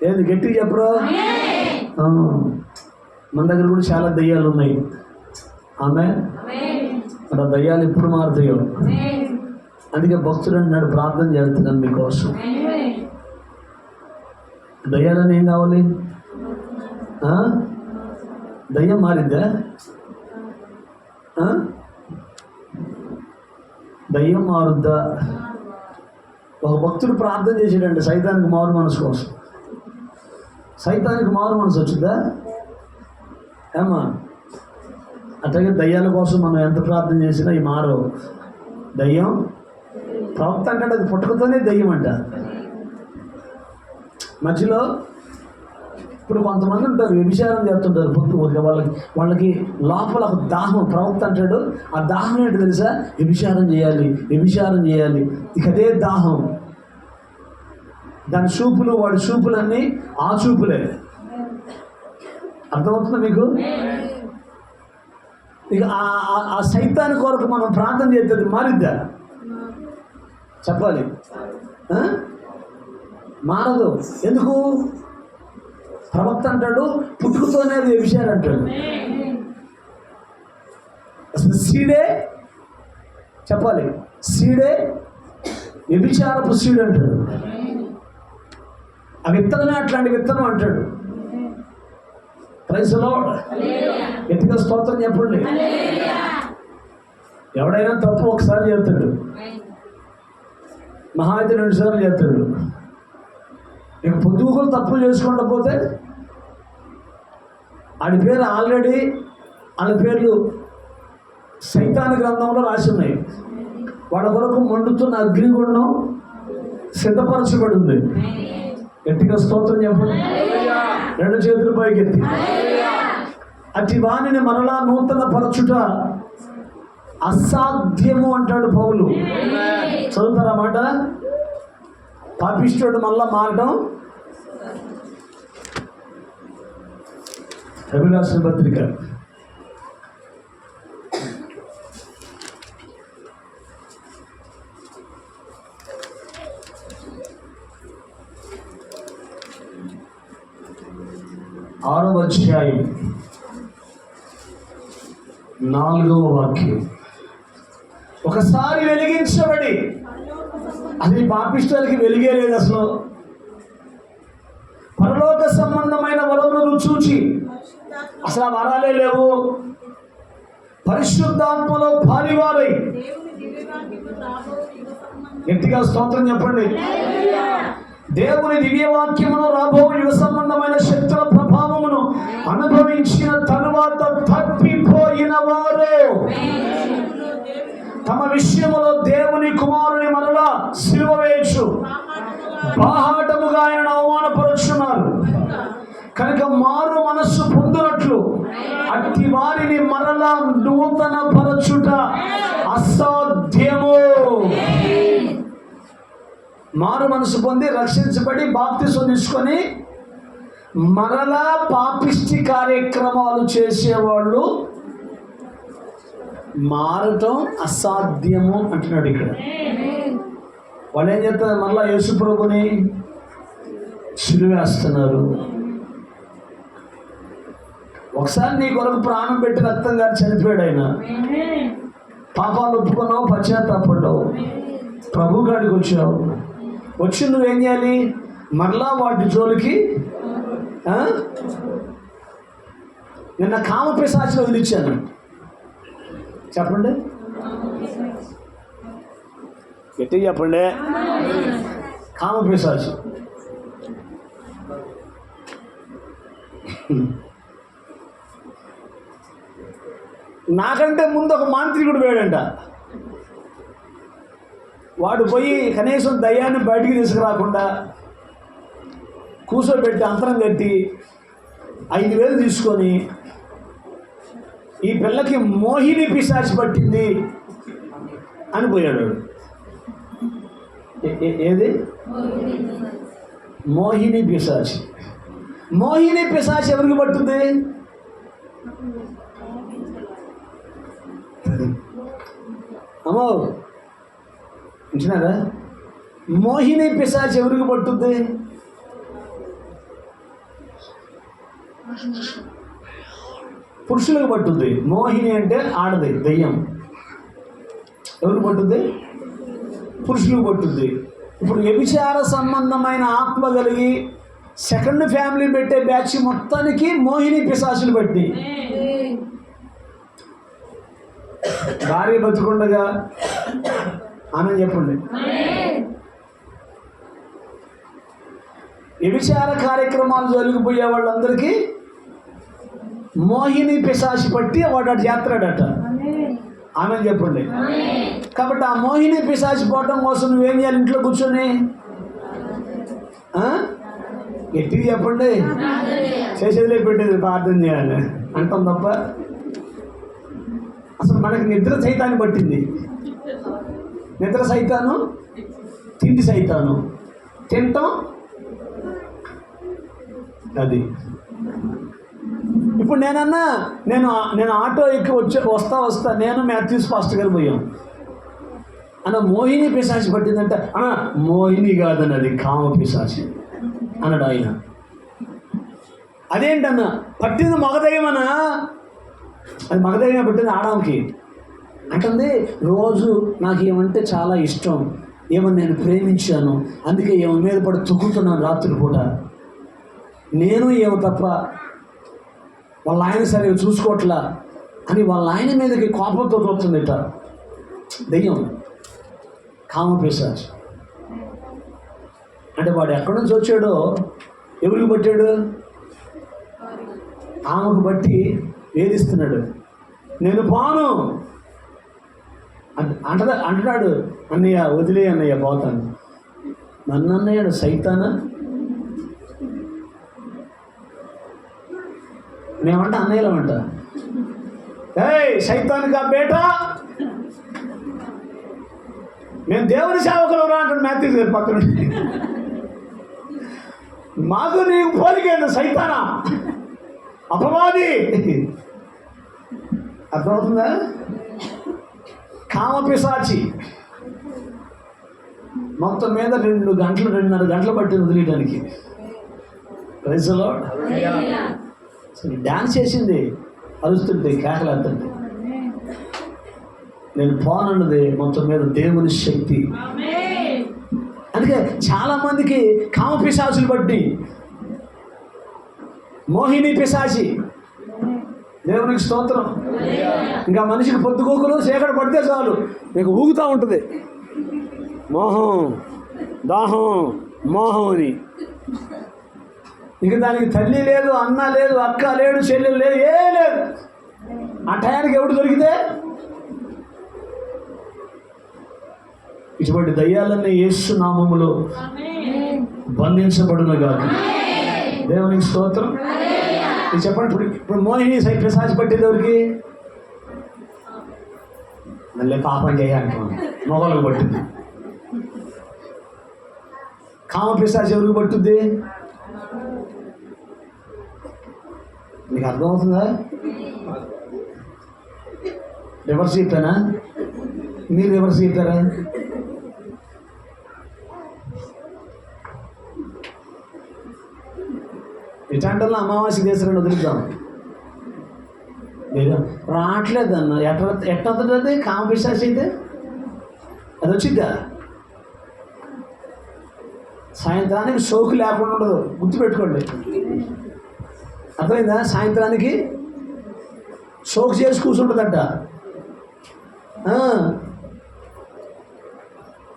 Speaker 1: లేదు గట్టిగా చెప్పరు. మన దగ్గర కూడా చాలా దయ్యాలు ఉన్నాయి. ఆమె మన దయ్యాలు ఎప్పుడు మారుతాయో. అందుకే భక్తుడు అన్నాడు, ప్రార్థన చేస్తున్నాను మీకోసం. దయ్యాలని ఏం కావాలి? దయ్యం మారిద్దా? దయ్యం మారుద్దా? ఒక భక్తుడు ప్రార్థన చేసాడంటే సైతానికి మారు మనసు కోసం. సైతానికి మారు మనసు వచ్చిందా? ఏమా? అట్లాగే దయ్యాల కోసం మనం ఎంత ప్రార్థన చేసినా ఈ మారు. దయ్యం ప్రవక్త అంటాడు, అది పుట్టుకతోనే దయ్యం అంట. మధ్యలో ఇప్పుడు కొంతమంది ఉంటారు, వ్యభిచారం చేస్తుంటారు. పొద్దు వాళ్ళకి లోపల ఒక దాహం. ప్రవక్త అంటాడు, ఆ దాహం ఏంటి తెలుసా? వ్యభిచారం చేయాలి, వ్యభిచారం చేయాలి. ఇక అదే దాహం. దాని చూపులు, వాడి చూపులన్నీ ఆ చూపులే. అర్థమవుతుందా మీకు? ఇక ఆ సైతాన్ని కొరకు మనం ప్రార్థన చేస్తే మారిద్దా? చెప్పాలి. మారదు. ఎందుకు? ప్రవక్త అంటాడు పుట్టుకతోనే అది వ్యభిచారం అంటాడు. అసలు సీడే చెప్పాలి, సీడే వ్యభిచారపు సీడ్ అంటాడు. ఆ విత్తనమే అట్లాంటి విత్తనం అంటాడు. Praise the Lord. గట్టిగా స్తోత్రం చెప్పండి. ఎవడైనా తప్పు ఒకసారి చేస్తాడు, మహా అయితే 2 సార్లు చేస్తాడు. ఇక పొద్దుగులు తప్పులు చేసుకుంటూ పోతే ఆడి పేరు ఆల్రెడీ వాళ్ళ పేర్లు సైతాన్ గ్రంథంలో రాసి ఉన్నాయి. వాళ్ళ కొరకు మండుతున్న అగ్నిగుండం సిద్ధపరచబడి ఉంది. గట్టిగా స్తోత్రం చెప్పండి. 2 చేతుల పైకెత్తి. అతి వాణిని మరలా నూతన పరచుట అసాధ్యము అంటాడు పౌలు. చదువుతారన్నమాట. పాపిష్టుడు మళ్ళా మారడం. రవిరాసిన పత్రిక 6వ అధ్యాయం 4వ వాక్యం. ఒకసారి వెలిగించబడి, అది పాపిష్టులకి వెలిగే లేదు అసలు. పరలోక సంబంధమైన వరములను చూచి అసలు ఆ వరాలే లేవు. పరిశుద్ధాత్మలో పాలివారై, గట్టిగా స్తోత్రం చెప్పండి. దేవుని దివ్యవాక్యమును రాబో యుగ సంబంధమైన శక్తుల ప్రభావమును అనుభవించిన తరువాత తప్పిపోయిన వారు తమ విషయములో దేవుని కుమారుని మరలా సిలువ వేయచ్చు బాహాటముగా ఆయనను అవమానపరుచున్నారు. కనుక మారు మనస్సు పొందినట్లు అట్టి వారిని మరలా నూతన పరచుట అసాధ్యము. మారు మనసు పొంది రక్షించబడి బాప్తిసం తీసుకొని మరలా పాపిష్టి కార్యక్రమాలు చేసేవాళ్ళు మారటం అసాధ్యము అంటున్నాడు ఇక్కడ. వాళ్ళు ఏం చేస్తారు? మళ్ళా యేసు ప్రభుని సిలువేస్తున్నారు. ఒకసారి నీ కొరకు ప్రాణం పెట్టి రక్తం గారు చనిపోయాడు ఆయన. పాపాలు ఒప్పుకున్నావు, పశ్చాత్తాపడ్డావు, ప్రభు కాడికి వచ్చావు. వచ్చి నువ్వేం చేయాలి? మరలా వాటి జోలికి నిన్న కామ పిశాచిని వదిలిచ్చాను. చెప్పండి, గట్టిగా చెప్పండి. కామ పిశాచి నాకంటే ముందు ఒక మాంత్రికుడు పోయాడంట. వాడు పోయి కనీసం దయ్యాన్ని బయటికి తీసుకురాకుండా కూర్చోబెట్టి అంతరం కట్టి 5,000 తీసుకొని ఈ పిల్లకి మోహిని పిశాచి పట్టింది అని పోయాడు. ఏది? మోహిని పిశాచి. మోహిని పిశాచి ఎవరికి పట్టుద్ది? అమ్మో వింటున్నారా? మోహిని పిశాచి ఎవరికి పట్టుద్ది? పురుషులకు పట్టుద్ది. మోహిని అంటే ఆడది, దయ్యం. ఎవరికి పట్టుద్ది? పురుషులకు పట్టుద్ది. ఇప్పుడు వ్యభిచార సంబంధమైన ఆత్మ కలిగి సెకండ్ ఫ్యామిలీ పెట్టే బ్యాచ్ మొత్తానికి మోహిని పిశాచులు పట్టి భార్య బతుకుండగా ఆమె చెప్పండి. వ్యభిచార కార్యక్రమాలు జరిగిపోయే వాళ్ళందరికీ మోహిని పిశాచి పట్టి వాడు అటు చేస్తాడట. ఆమె చెప్పండి. కాబట్టి ఆ మోహిని పిశాచి పోవటం కోసం నువ్వేం చేయాలి? ఇంట్లో కూర్చొని గట్టిగా చెప్పండి. చేసేదిలే పెట్టేది ప్రార్థన చేయాలి అంటాం తప్ప అసలు మనకి నిద్ర సైతాన్ని పట్టింది. నిద్ర సైతాను, తిండి సైతాను. తింటాం అది. ఇప్పుడు నేను ఆటో ఎక్కి వస్తా నేను మ్యాథ్యూస్ పాస్టర్ గారు పోయాం అన్న. మోహిని పిశాచి పట్టిందంటే అన్న మోహిని కాదని అది కామ పిశాచి అన్నాడు ఆయన. అదేంటన్నా పట్టింది మగదయ్యమన్నా? అది మగదయ్యమే పట్టింది ఆడాంకి అంటుంది. రోజు నాకు ఏమంటే చాలా ఇష్టం, ఏమని నేను ప్రేమించాను, అందుకే ఏమ మీద పడి తుక్కుతున్నాను రాత్రిపూట. నేను ఏమో తప్ప వాళ్ళ ఆయన సరిగా చూసుకోవట్లా అని వాళ్ళ ఆయన మీదకి కోపంతో చూస్తుందిట దెయ్యం, కామ పిశాచి. అంటే వాడు ఎక్కడి నుంచి వచ్చాడో ఎవరికి పట్టాడు? ఆమెకు బట్టి వేధిస్తున్నాడు. నేను పోను అంటున్నాడు. అన్నయ్య వదిలే అన్నయ్య పోతాను. నన్ను అన్నయ్యాడు సైతానా? మేమంట అన్నయ్యలమంట. ఏయ్ సైతానికా బేటా, మేము దేవుని సేవకులు రా అంటాడు మ్యాథ్యూస్ గారి పక్కన. మాకు నీకు పోలికేంది సైతానా, అపవాది. అర్థమవుతుందా? కామ పిశాచి మొత్తం మీద 2.5 గంటలు పట్టింది వదిలేయడానికి. Praise the Lord. డాన్స్ చేసింది, అరుస్తుంది, కేకలేస్తుంది. నేను పోనన్నది మొత్తం మీద దేవుని శక్తి. అందుకే చాలామందికి కామ పిశాచులు బట్టి మోహిని పిశాచి. దేవునికి స్తోత్రం. ఇంకా మనిషికి పొద్దుకోకులు చీకటి పడితే చాలు మీకు ఊగుతూ ఉంటుంది మోహం, దాహం, మోహం అని. ఇక దానికి తల్లి లేదు, అన్న లేదు, అక్క లేడు, చెల్లెలు లేదు, ఏ లేదు. ఆ టయానికి ఎవడు దొరికితే ఇటువంటి దయ్యాలన్నీ యేసు నామములో బంధించబడును గాక. దేవునికి స్తోత్రం. ఇది చెప్పండి. ఇప్పుడు మోహిని పిశాచి పట్టేది ఎవరికి? మళ్ళీ పాపం చేయాలంటున్నాం, మొగలకు పట్టింది. కామ పిశాచి ఎవరికి పట్టుద్ది? నీకు అర్థమవుతుందా? రివర్స్ చెప్పానా? మీరు రివర్స్ చెప్పారా? ఇట్లాంటి అమావాస్య దేశాలను వదులుతాం. రావట్లేదన్న ఎట్టవుతుంది కామ పిశాచి అయితే? అది వచ్చిద్దా? సాయంత్రానికి సోకు లేకుండా ఉండదు, గుర్తుపెట్టుకోండి. అర్థమైందా? సాయంత్రానికి సోకు చేసి కూర్చుంటుందట.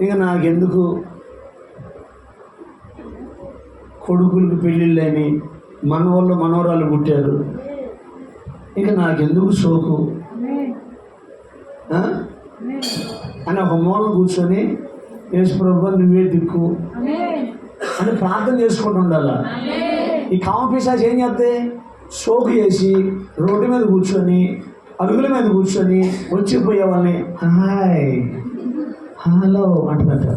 Speaker 1: ఇక నాకెందుకు కొడుకులకు పెళ్ళిళ్ళని, మనవాళ్ళు మనవరాలు పుట్టారు, ఇక నాకెందుకు సోకు అని ఒక మూలను కూర్చొని యేసు ప్రభువా నువ్వే దిక్కు అని ప్రార్థన చేసుకుంటూ ఉండాల. ఈ కామ పిశాచి ఏం చేస్తే సోకు చేసి రోడ్డు మీద కూర్చొని, అరుగుల మీద కూర్చొని వచ్చిపోయే వాళ్ళని హాయ్ హలో అంటున్నట్టు.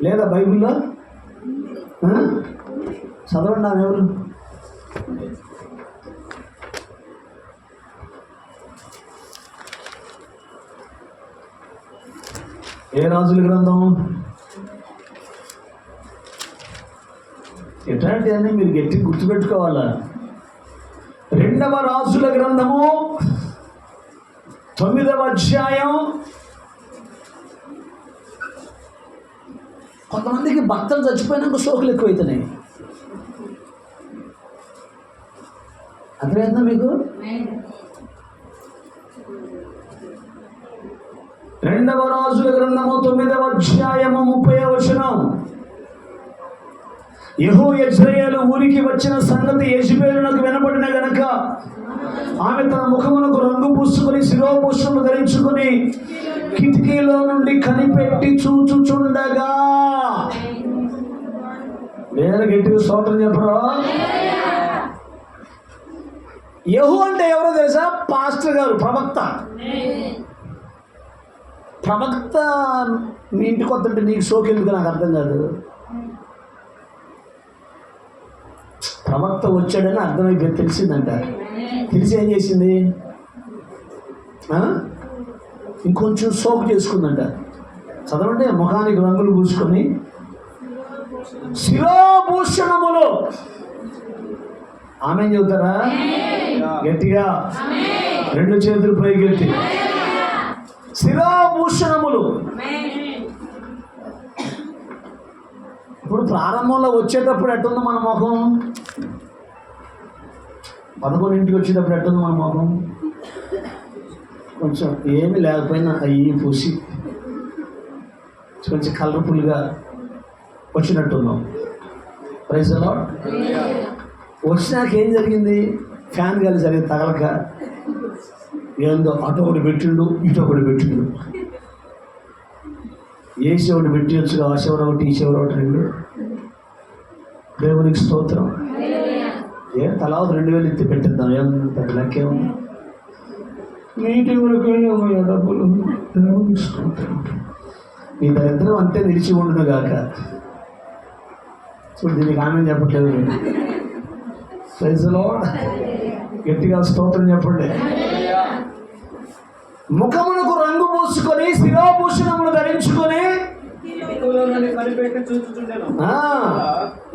Speaker 1: లేదా బైబిల్లో చదవండి. ఎవరు? ఏ రాజుల గ్రంథం? ఎట్లాంటివన్నీ మీరు గట్టి గుర్తుపెట్టుకోవాలా. 2వ రాజుల గ్రంథము 9వ అధ్యాయం. కొంతమందికి భర్తలు చచ్చిపోయినాక సోకులు ఎక్కువైతున్నాయి. అర్థమైందా మీకు? 2వ రాజుల గ్రంథము 9వ అధ్యాయము 30వ వచనం. యెజ్రెయేలు ఊరికి వచ్చిన సంగతి యెజబెలునకు వినబడిన గనక ఆమె తన ముఖమునకు రంగు పూసుకొని శిరోభూషణము ధరించుకొని కిటికీలో నుండి కనిపెట్టి చూచుచుండగా. నేను గట్టిగా స్తోత్రం చెప్పరా? యెహూ అంటే ఎవరో తెలుసా? పాస్టర్ గారు, ప్రవక్త. ప్రవక్త మీ ఇంటికి వస్తుంటే నీకు సోకెందుకు నాకు అర్థం కాదు. ప్రవక్త వచ్చాడని అర్థమైపోయి తెలిసిందంట. తెలిసి ఏం చేసింది? ఇంకొంచెం సోకు చేసుకుందంట. చదవండి. ముఖానికి రంగులు పూసుకొని శిరోభూషణములు. ఆమె చెబుతారా? గట్టిగా 2 చేతులు పైకెత్తి. శిరోభూషణములు. ఇప్పుడు ప్రారంభంలో వచ్చేటప్పుడు ఎట్టుంది మన ముఖం? 11ంటికి వచ్చేటప్పుడు ఎట్టుంది మన ముఖం? కొంచెం ఏమి లేకపోయినా అయ్యి పూసి కొంచెం కలర్ఫుల్గా వచ్చినట్టున్నాం. Praise the lord. వచ్చినాక ఏం జరిగింది? ఫ్యాన్ గాలి జరిగింది తగలక ఏందో అటు ఒకటి పెట్టిండు, ఇటు ఒకటి పెట్టిండు. ఏ శివుడు పెట్టించుగా ఆ శివుడు ఒకటి, ఈ శివుడు ఒకటి, 2. దేవునికి స్తోత్రం. తలా 2000 ఎత్తి పెట్టిద్దాం. ఏమన్నా పెద్ద లెక్కే ఉంది. మీటింగులకి డబ్బులు. దేవునికి స్తోత్రం. మీ దరిద్రం అంతే నిలిచి ఉండును గాక. చూడు, దీనికి ఆమె చెప్పట్లేదు. Praise the Lord. గట్టిగా స్తోత్రం చెప్పండి. ముఖమునకు రంగు పూసుకొని శిరోభూషణమును ధరించుకొని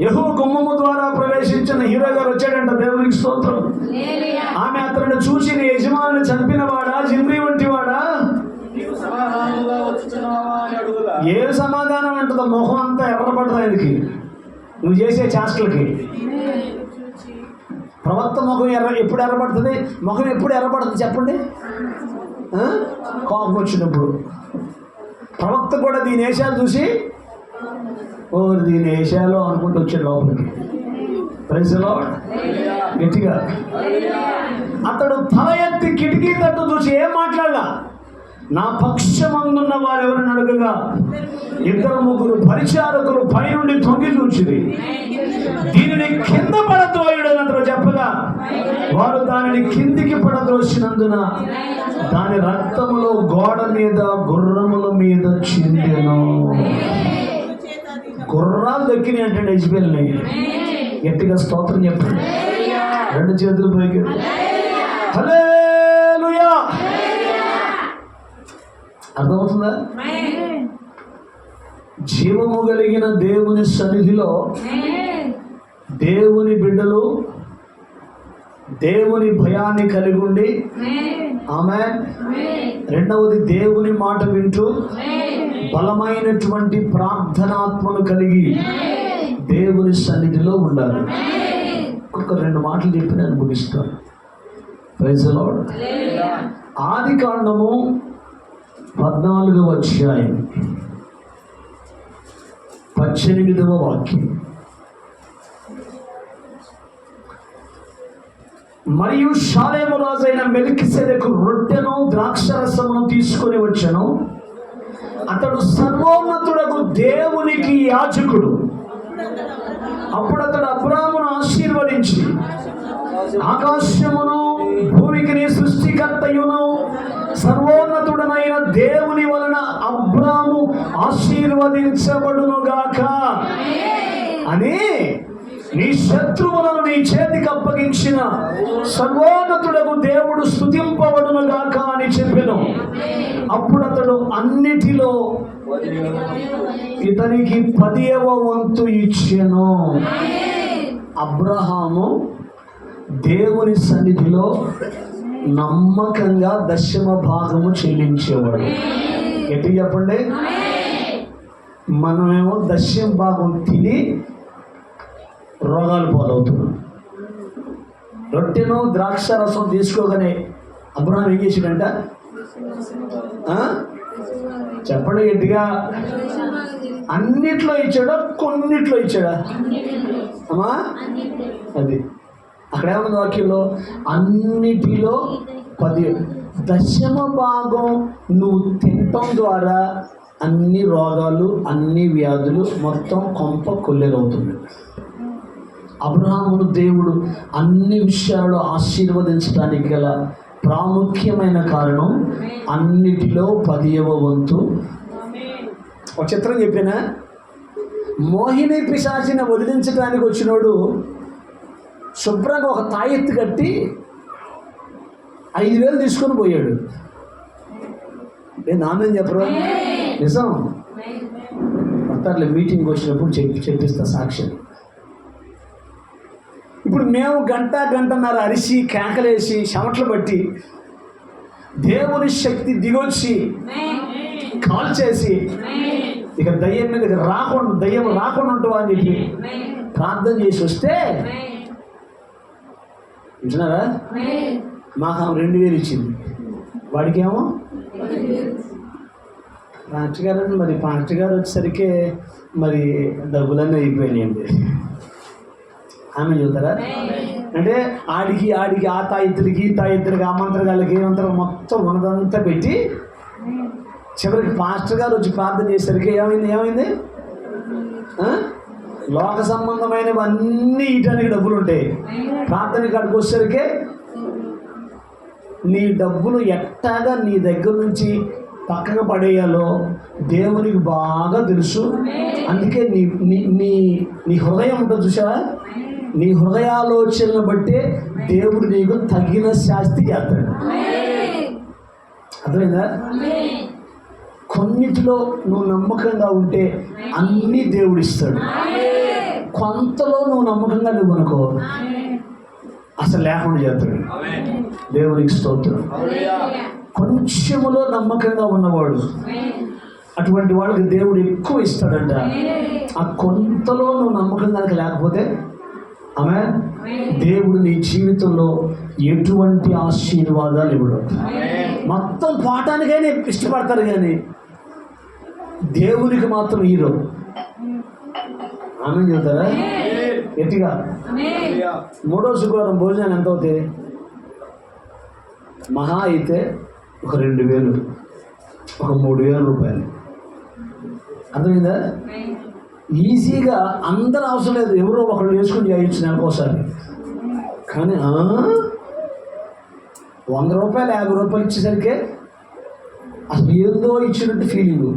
Speaker 1: యెహూ గుమ్మము ద్వారా ప్రవేశించిన హీరో గారు వచ్చాడంట. దేవునికి స్తోత్రం. ఆమె అతను చూసి నీ యజమానుని చంపినవాడా, జిమ్రీ వంటి వాడా? ఏ సమాధానం అంటుందో? మొహం అంతా ఎర్రబడుతుంది ఆయనకి, నువ్వు చేసే చేష్టలకి. ప్రవక్త ముఖం ఎప్పుడు ఎర్రబడుతుంది? ముఖం ఎప్పుడు ఎర్రబడుతుంది చెప్పండి? కోపం వచ్చినప్పుడు. ప్రవక్త కూడా దీని వేషాలు చూసి దీని వేషాలు అనుకుంటూ వచ్చాడు లోపలికి. Praise the Lord. గట్టిగా. అతడు తల ఎత్తి కిటికీ తట్టు చూసి ఏం మాట్లాడలా. నా పక్షమందున్న వారు ఎవరిని అడగగా 2-3 పరిచారకులు పైనుండి తొంగి చూచిరి. దీనిని కింద పడద్రోయుడని చెప్పగా వారు దానిని కిందికి పడద్రోసినందున దాని రక్తములో గోడ మీద గుర్రముల మీద చిందెను. గుర్రాలు దక్కినాయి అంటే యెజబెల్ని. గట్టిగా స్తోత్రం చెప్పండి. 2 చేతులు పైకి. హల్లెలూయా. అర్థమవుతుందా? జీవము కలిగిన దేవుని సన్నిధిలో దేవుని బిడ్డలు దేవుని భయాన్ని కలిగి ఉండి, ఆమేన్, రెండవది దేవుని మాట వింటూ బలమైనటువంటి ప్రార్థనాత్మను కలిగి దేవుని సన్నిధిలో ఉండాలి. ఒక 2 మాటలు చెప్పి నేను ముగిస్తాను. Praise the Lord. ఆదికాండము 14వ అధ్యాయం 18వ వాక్యం. మరియు షాలేము రాజైన మెల్కీసెదెకు రొట్టెను ద్రాక్షరసమును తీసుకొని వచ్చెను. అతడు సర్వోన్నతుడకు దేవునికి యాజకుడు. అప్పుడు అతడు అబ్రాహామును ఆశీర్వదించి, ఆకాశమును భూమికి సృష్టికర్తయును సర్వోన్నతుడనైన దేవుని వలన అబ్రాహాము ఆశీర్వదించబడునుగాక అని నీ శత్రువులను నీ చేతికి అప్పగించిన సర్వోన్నతుడకు దేవుడు స్తుతింపబడునుగాక అని చెప్పెను. అప్పుడు అతడు అన్నిటిలో ఇతనికి 10వ వంతు ఇచ్చెను. అబ్రహాము దేవుని సన్నిధిలో నమ్మకంగా 10వ భాగము చెల్లించేవాడు. ఎటు చెప్పండి? మనమేమో 10వ భాగం తిని రోగాలు పాలవుతున్నాం. రొట్టెను ద్రాక్ష రసం తీసుకోగానే అబ్రహాం ఏం చేసాడంట? చెప్పండి గట్టిగా. అన్నిట్లో ఇచ్చాడా, కొన్నిట్లో ఇచ్చాడా? అమ్మా, అది అక్కడ ఏమన్నా వాక్యంలో అన్నిటిలో 10వ భాగం నువ్వు తినటం ద్వారా అన్ని రోగాలు, అన్ని వ్యాధులు మొత్తం కొంప కొల్లేరవుతుంది. అబ్రహామును దేవుడు అన్ని విషయాల్లో ఆశీర్వదించడానికి గల ప్రాముఖ్యమైన కారణం అన్నిటిలో 10వ వంతు. ఒక చిత్రం చెప్పినా, మోహిని పిశాచిని వదిలించడానికి వచ్చినోడు శుభ్రంగా ఒక తాయెత్తు కట్టి 5,000 తీసుకొని పోయాడు. నేను నామేం చెప్పరు, నిజం. మొత్తాన్ని మీటింగ్ వచ్చినప్పుడు చెప్పిస్తా సాక్ష్యం. ఇప్పుడు మేము గంటన్నర అరిసి కేకలేసి చెమటలు బట్టి దేవుని శక్తి దిగొచ్చి కాల్ చేసి ఇక దయ్యం మీద దయ్యం రాకుండా ఉంటావా అని చెప్పి ప్రార్థన చేసి వస్తే వింటున్నారా? మాకు 2,000 ఇచ్చింది, వాడికేమో పాస్టర్ గారు. మరి పాస్టర్ గారు వచ్చేసరికి మరి డబ్బులన్నీ అయిపోయినాయండి. ఆమె చూస్తారా? అంటే ఆడికి ఆ తాయిత్తులకి ఆ మంత్రగాళ్ళకి ఏమంటారు మొత్తం ఉన్నదంతా పెట్టి చివరికి పాస్టర్ గారు వచ్చి ప్రార్థన చేసేసరికి ఏమైంది? లోక సంబంధమైనవన్నీ ఇటానికి డబ్బులు ఉంటాయి. ప్రార్థన కాడికి వచ్చేసరికి నీ డబ్బులు ఎట్టాగా నీ దగ్గర నుంచి పక్కకు పడేయాలో దేవునికి బాగా తెలుసు. అందుకే నీ హృదయం ఉంటుంది చూసావా? నీ హృదయాలోచనను బట్టే దేవుడు నీకు తగిన శాస్తి చేస్తాడు. అర్థమైందా? కొన్నిటిలో నువ్వు నమ్మకంగా ఉంటే అన్నీ దేవుడు ఇస్తాడు. కొంతలో నువ్వు నమ్మకంగా నువ్వు అనుకో అసలు లేకుండా చేస్తాడు. దేవునికి స్తోత్రం. కొంచెములో నమ్మకంగా ఉన్నవాడు అటువంటి వాళ్ళకి దేవుడు ఎక్కువ ఇస్తాడంట. ఆ కొంతలో నువ్వు నమ్మకంగా లేకపోతే ఆమె దేవుడు నీ జీవితంలో ఎటువంటి ఆశీర్వాదాలు ఇవ్వడు. మొత్తం పాఠానికైనా ఇష్టపడతారు కానీ దేవునికి మాత్రం హీరో. ఆమె చెబుతారా గట్టిగా? 3వ శుక్రవారం భోజనం ఎంత అవుతాయి? మహా అయితే ఒక 2,000. ఒక 3,000 రూపాయలు. అర్థమైందా? ఈజీగా అందరూ అవసరం లేదు, ఎవరో ఒకళ్ళు వేసుకుని చేయొచ్చు నెలకోసారి. కానీ 100 రూపాయలు 50 రూపాయలు ఇచ్చేసరికి అసలు ఏదో ఇచ్చినట్టు ఫీలింగ్.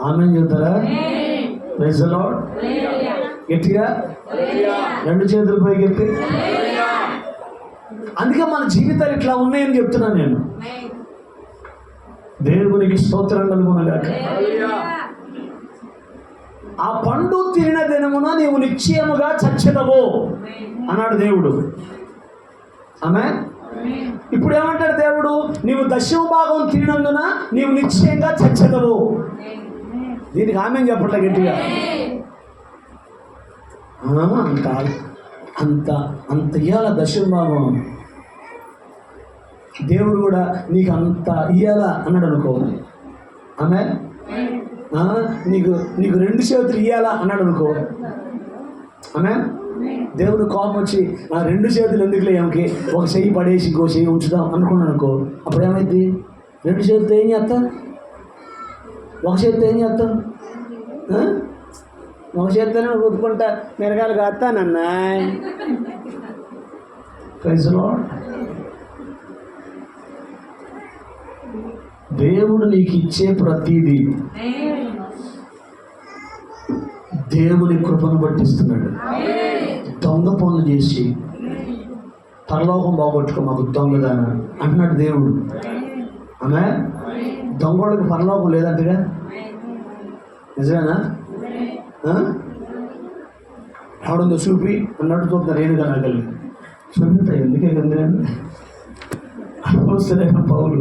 Speaker 1: ఆమె చెబుతారా? Praise the Lord. గట్టిగా 2 చేతులు పైకి ఎత్తి. అందుకే మన జీవితాలు ఇట్లా ఉన్నాయని చెప్తున్నాను నేను. దేవునికి స్తోత్రం కలుగునగాక. ఆ పండు తినిన దినమున నీవు నిశ్చయముగా చచ్చెదవు అన్నాడు దేవుడు. ఆమె ఇప్పుడు ఏమంటాడు దేవుడు? నీవు 10వ భాగం తినినందున నీవు నిశ్చయంగా చచ్చెదవు. దీనికి ఆమె చెప్పట్లే గట్టిగా. అంత అంత అంత ఇయ్యాల 10వ భాగం దేవుడు కూడా నీకు అంత ఇయ్యాలా అన్నాడు అనుకో. ఆమె నీకు 2 చేతులు ఇయ్యాలా అన్నాడు అనుకో. ఆమె దేవుడు కోపం వచ్చి 2 చేతులు ఎందుకులే ఆమెకి, ఒక చెయ్యి పడేసి ఇంకో చెయ్యి ఉంచుదాం అనుకున్నాను అనుకో. అప్పుడు ఏమైంది? 2 చేతులతో ఏం చేస్తాం? ఒక చేతితో ఏం చేస్తాం? ఒక చేతితోనే రుద్దుకుంటా మిరగాలు కాస్తానన్నా. Praise the Lord. దేవుడు నీకు ఇచ్చే ప్రతిదీ దేవుని కృపను పట్టిస్తున్నాడు. దొంగ పనులు చేసి పరలోకం బాగొట్టుకో మాకు దొంగదాన అంటున్నాడు దేవుడు. ఆమె దొంగోళ్ళకి పరలోకం లేదంటగా, నిజమేనా? ఆడుందో చూపి అన్నట్టు చూపుతారు. ఏనుగా నాగల్ని చూపుతా ఎందుకే కందిరాను వస్తలేక పౌలు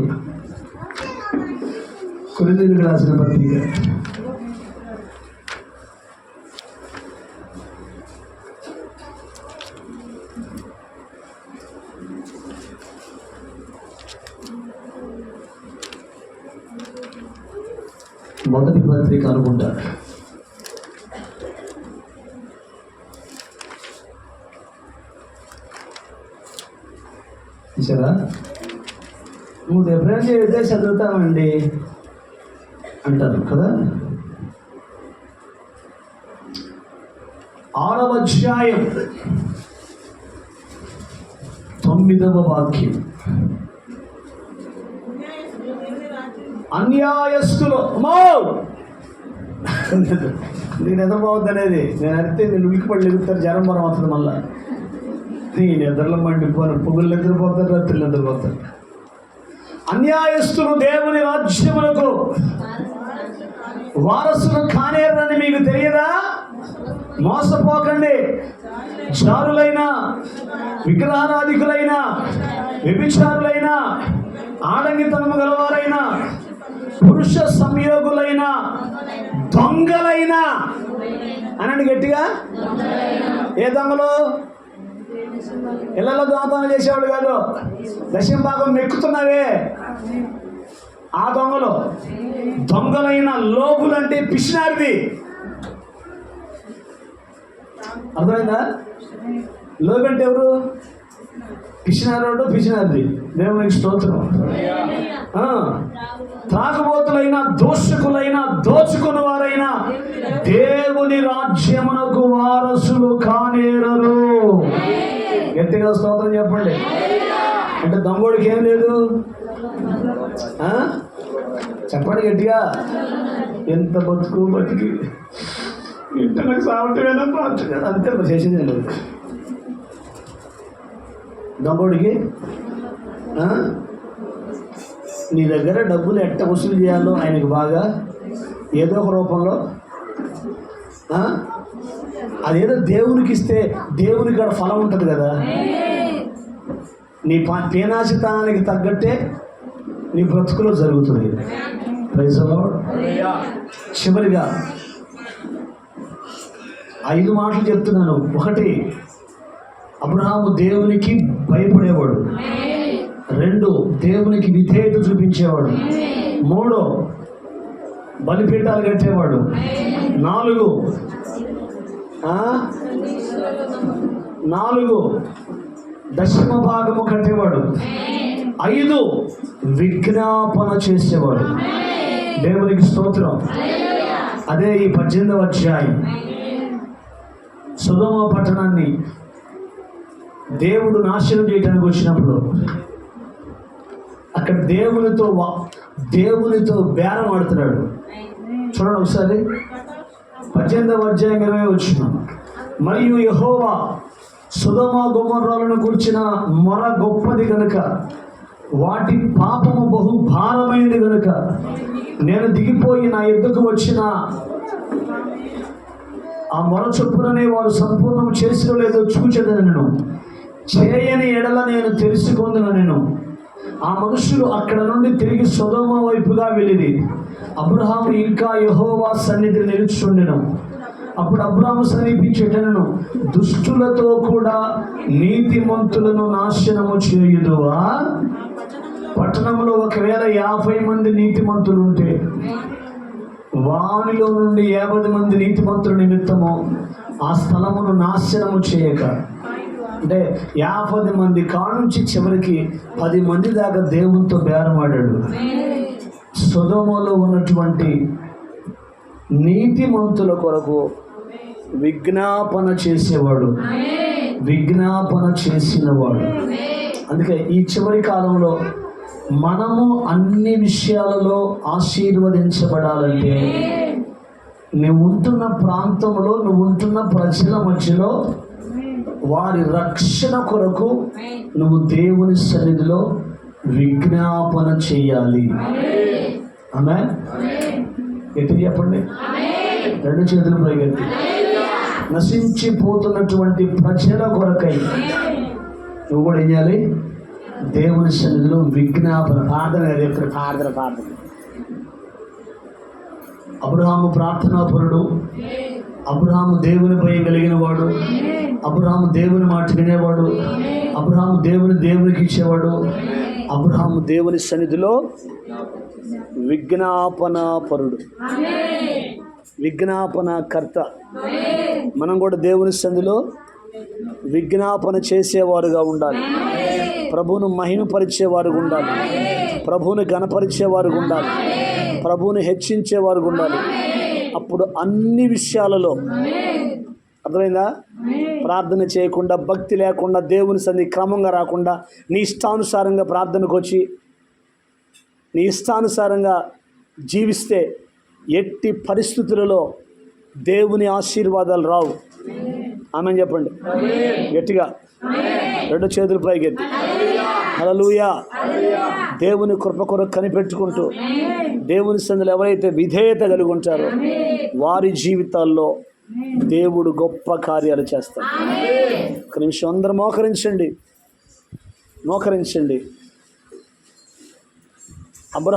Speaker 1: కొరింథీయులకు రాసిన పత్రిక 1వ పత్రిక అనుకుంటా. చూసారా? నువ్వు ఎప్పుడైనా చెబితే చదువుతామండి అంటారు కదా. 6వ అధ్యాయం 9వ వాక్యం. అన్యాయస్తులు నేను ఎదరపోవద్దు అనేది. నేను అడిగితే నేను ఉలికిపడి ఎగుతారు, జ్వరం మరం అవుతుంది. మళ్ళా నేను నిద్రలో మండిపోను, పొగులు నిద్రపోతారు, రాత్రులు నిద్రపోతారు. అన్యాయస్తులు దేవుని రాజ్యములకు వారసులు కానేరని మీకు తెలియదా? మోసపోకండి. జారులైన, విగ్రహారాధికులైన, వ్యభిచారులైన, ఆడంగితనము గలవారైన, పురుష సంయోగులైన, దొంగలైన అనండి గట్టిగా. ఏ దొంగలు? ఇళ్లలో దొంగతనం చేసేవాడు కాదు, 10వ భాగం మెక్కుతున్నావే ఆ దొంగలు. దొంగలైన, లోపులంటే పిసినారిది. అర్థమైందా? లోకంటే ఎవరు? పిసినారోడు, పిసినారిది. దేవునికి స్తోత్రం. త్రాగుబోతులైన, దోషకులైన, దోచుకుని వారైన దేవుని రాజ్యమునకు వారసులు కానేరరు. గట్టిగా స్తోత్రం చెప్పండి. అంటే దొంగోడికి ఏం లేదు? చెప్పండి గట్టిగా. ఎంత బతికి ఇంత నాకు సావటమేనా అంతే, చేసేది లేదు దొంగోడికి. నీ దగ్గర డబ్బులు ఎట్ట వసూలు చేయాలో ఆయనకు బాగా ఏదో ఒక రూపంలో అదేదో దేవునికి ఇస్తే దేవునికి కూడా ఫలం ఉంటుంది కదా. నీ పేనాశితనానికి తగ్గట్టే నీ బ్రతుకులో జరుగుతుంది. Praise the Lord. చివరిగా 5 మాటలు చెప్తున్నాను. 1, అబ్రహాము దేవునికి భయపడేవాడు. 2, దేవునికి విధేయత చూపించేవాడు. 3, బలిపీఠాలు కట్టేవాడు. 4, 10వ భాగము కట్టేవాడు. 5 విజ్ఞాపన చేసేవాడు. దేవునికి స్తోత్రం. అదే ఈ 18వ అధ్యాయం. సొదొమ పట్టణాన్ని దేవుడు నాశనం చేయడానికి వచ్చినప్పుడు అక్కడ దేవునితో బేరం ఆడుతున్నాడు. చూడండి ఒకసారి 18వ అధ్యాయం 20వ వచనం. మరియు యెహోవా సొదొమ గొమొర్రాలను గురించిన మొర గొప్పది గనుక, వాటి పాపము బహు భారమైంది గనుక, నేను దిగిపోయి నా ఎద్దుకు వచ్చిన ఆ మొర చొప్పుననే వారు సంపూర్ణం చేసిన లేదో చూచెదను. నేను చేయని ఎడల నేను తెలుసుకుందును. నేను ఆ మనుషులు అక్కడ నుండి తిరిగి సొదొమ వైపుగా వెళ్ళిరి. అబ్రహాము ఇంకా యెహోవా సన్నిధి నిలుచుండెను. అప్పుడు అబ్రహాము సమీపించెటను, దుష్టులతో కూడా నీతిమంతులను నాశనము చేయుదువా? పట్టణంలో ఒకవేళ 50 మంది నీతిమంతులు ఉంటే, వానిలో నుండి 50 మంది నీతిమంతుల నిమిత్తము ఆ స్థలమును నాశనము చేయక, అంటే 50 మంది కానుంచి చివరికి 10 మంది దాకా దేవునితో బేరమాడాడు. సొదొమలో ఉన్నటువంటి నీతిమంతుల కొరకు విజ్ఞాపన చేసేవాడు, విజ్ఞాపన చేసినవాడు. అందుకే ఈ చివరి కాలంలో మనము అన్ని విషయాలలో ఆశీర్వదించబడాలంటే, నువ్వు ఉంటున్న ప్రాంతంలో, నువ్వు ఉంటున్న ప్రజల మధ్యలో వారి రక్షణ కొరకు నువ్వు దేవుని సన్నిధిలో విజ్ఞాపన చేయాలి. ఆమేన్. ఎట్టి చెప్పండి, 2 చేతులు పైకెత్తి. నశించిపోతున్నటువంటి ప్రజల కొరకై నువ్వు కూడా ఏం చేయాలి? దేవుని సన్నిధిలో విజ్ఞాపన. ప్రార్థన ఎక్కడ? ప్రార్థన. అబ్రహాము ప్రార్థనాపరుడు. అబ్రహాము దేవుని భయం కలిగిన వాడు. అబ్రహాము దేవుని మాట వినేవాడు. అబ్రహాము దేవునికి ఇచ్చేవాడు. అబ్రహాము దేవుని సన్నిధిలో విజ్ఞాపన పరుడు, విజ్ఞాపన కర్త. మనం కూడా దేవుని సన్నిధిలో విజ్ఞాపన చేసేవారుగా ఉండాలి. ప్రభువును మహిమపరిచేవారుగా ఉండాలి. ప్రభువుని గణపరిచేవారుగా ఉండాలి. ప్రభువుని హెచ్చించేవారుగా ఉండాలి. అప్పుడు అన్ని విషయాలలో, అర్థమైందా? ప్రార్థన చేయకుండా, భక్తి లేకుండా, దేవుని సన్నిధి క్రమంగా రాకుండా, నీ ఇష్టానుసారంగా ప్రార్థనకు వచ్చి నీ ఇష్టానుసారంగా జీవిస్తే ఎట్టి పరిస్థితులలో దేవుని ఆశీర్వాదాలు రావు. ఆమేన్ చెప్పండి గట్టిగా, 2 చేతులు పైకెత్తి. హల్లెలూయా. దేవుని కృప కొరకు కనిపెట్టుకుంటూ దేవుని సన్నిధిలో ఎవరైతే విధేయత కలిగి ఉంటారో వారి జీవితాల్లో దేవుడు గొప్ప కార్యాలు చేస్తాడు. ఒక నిమిషం అందరూ మోకరించండి.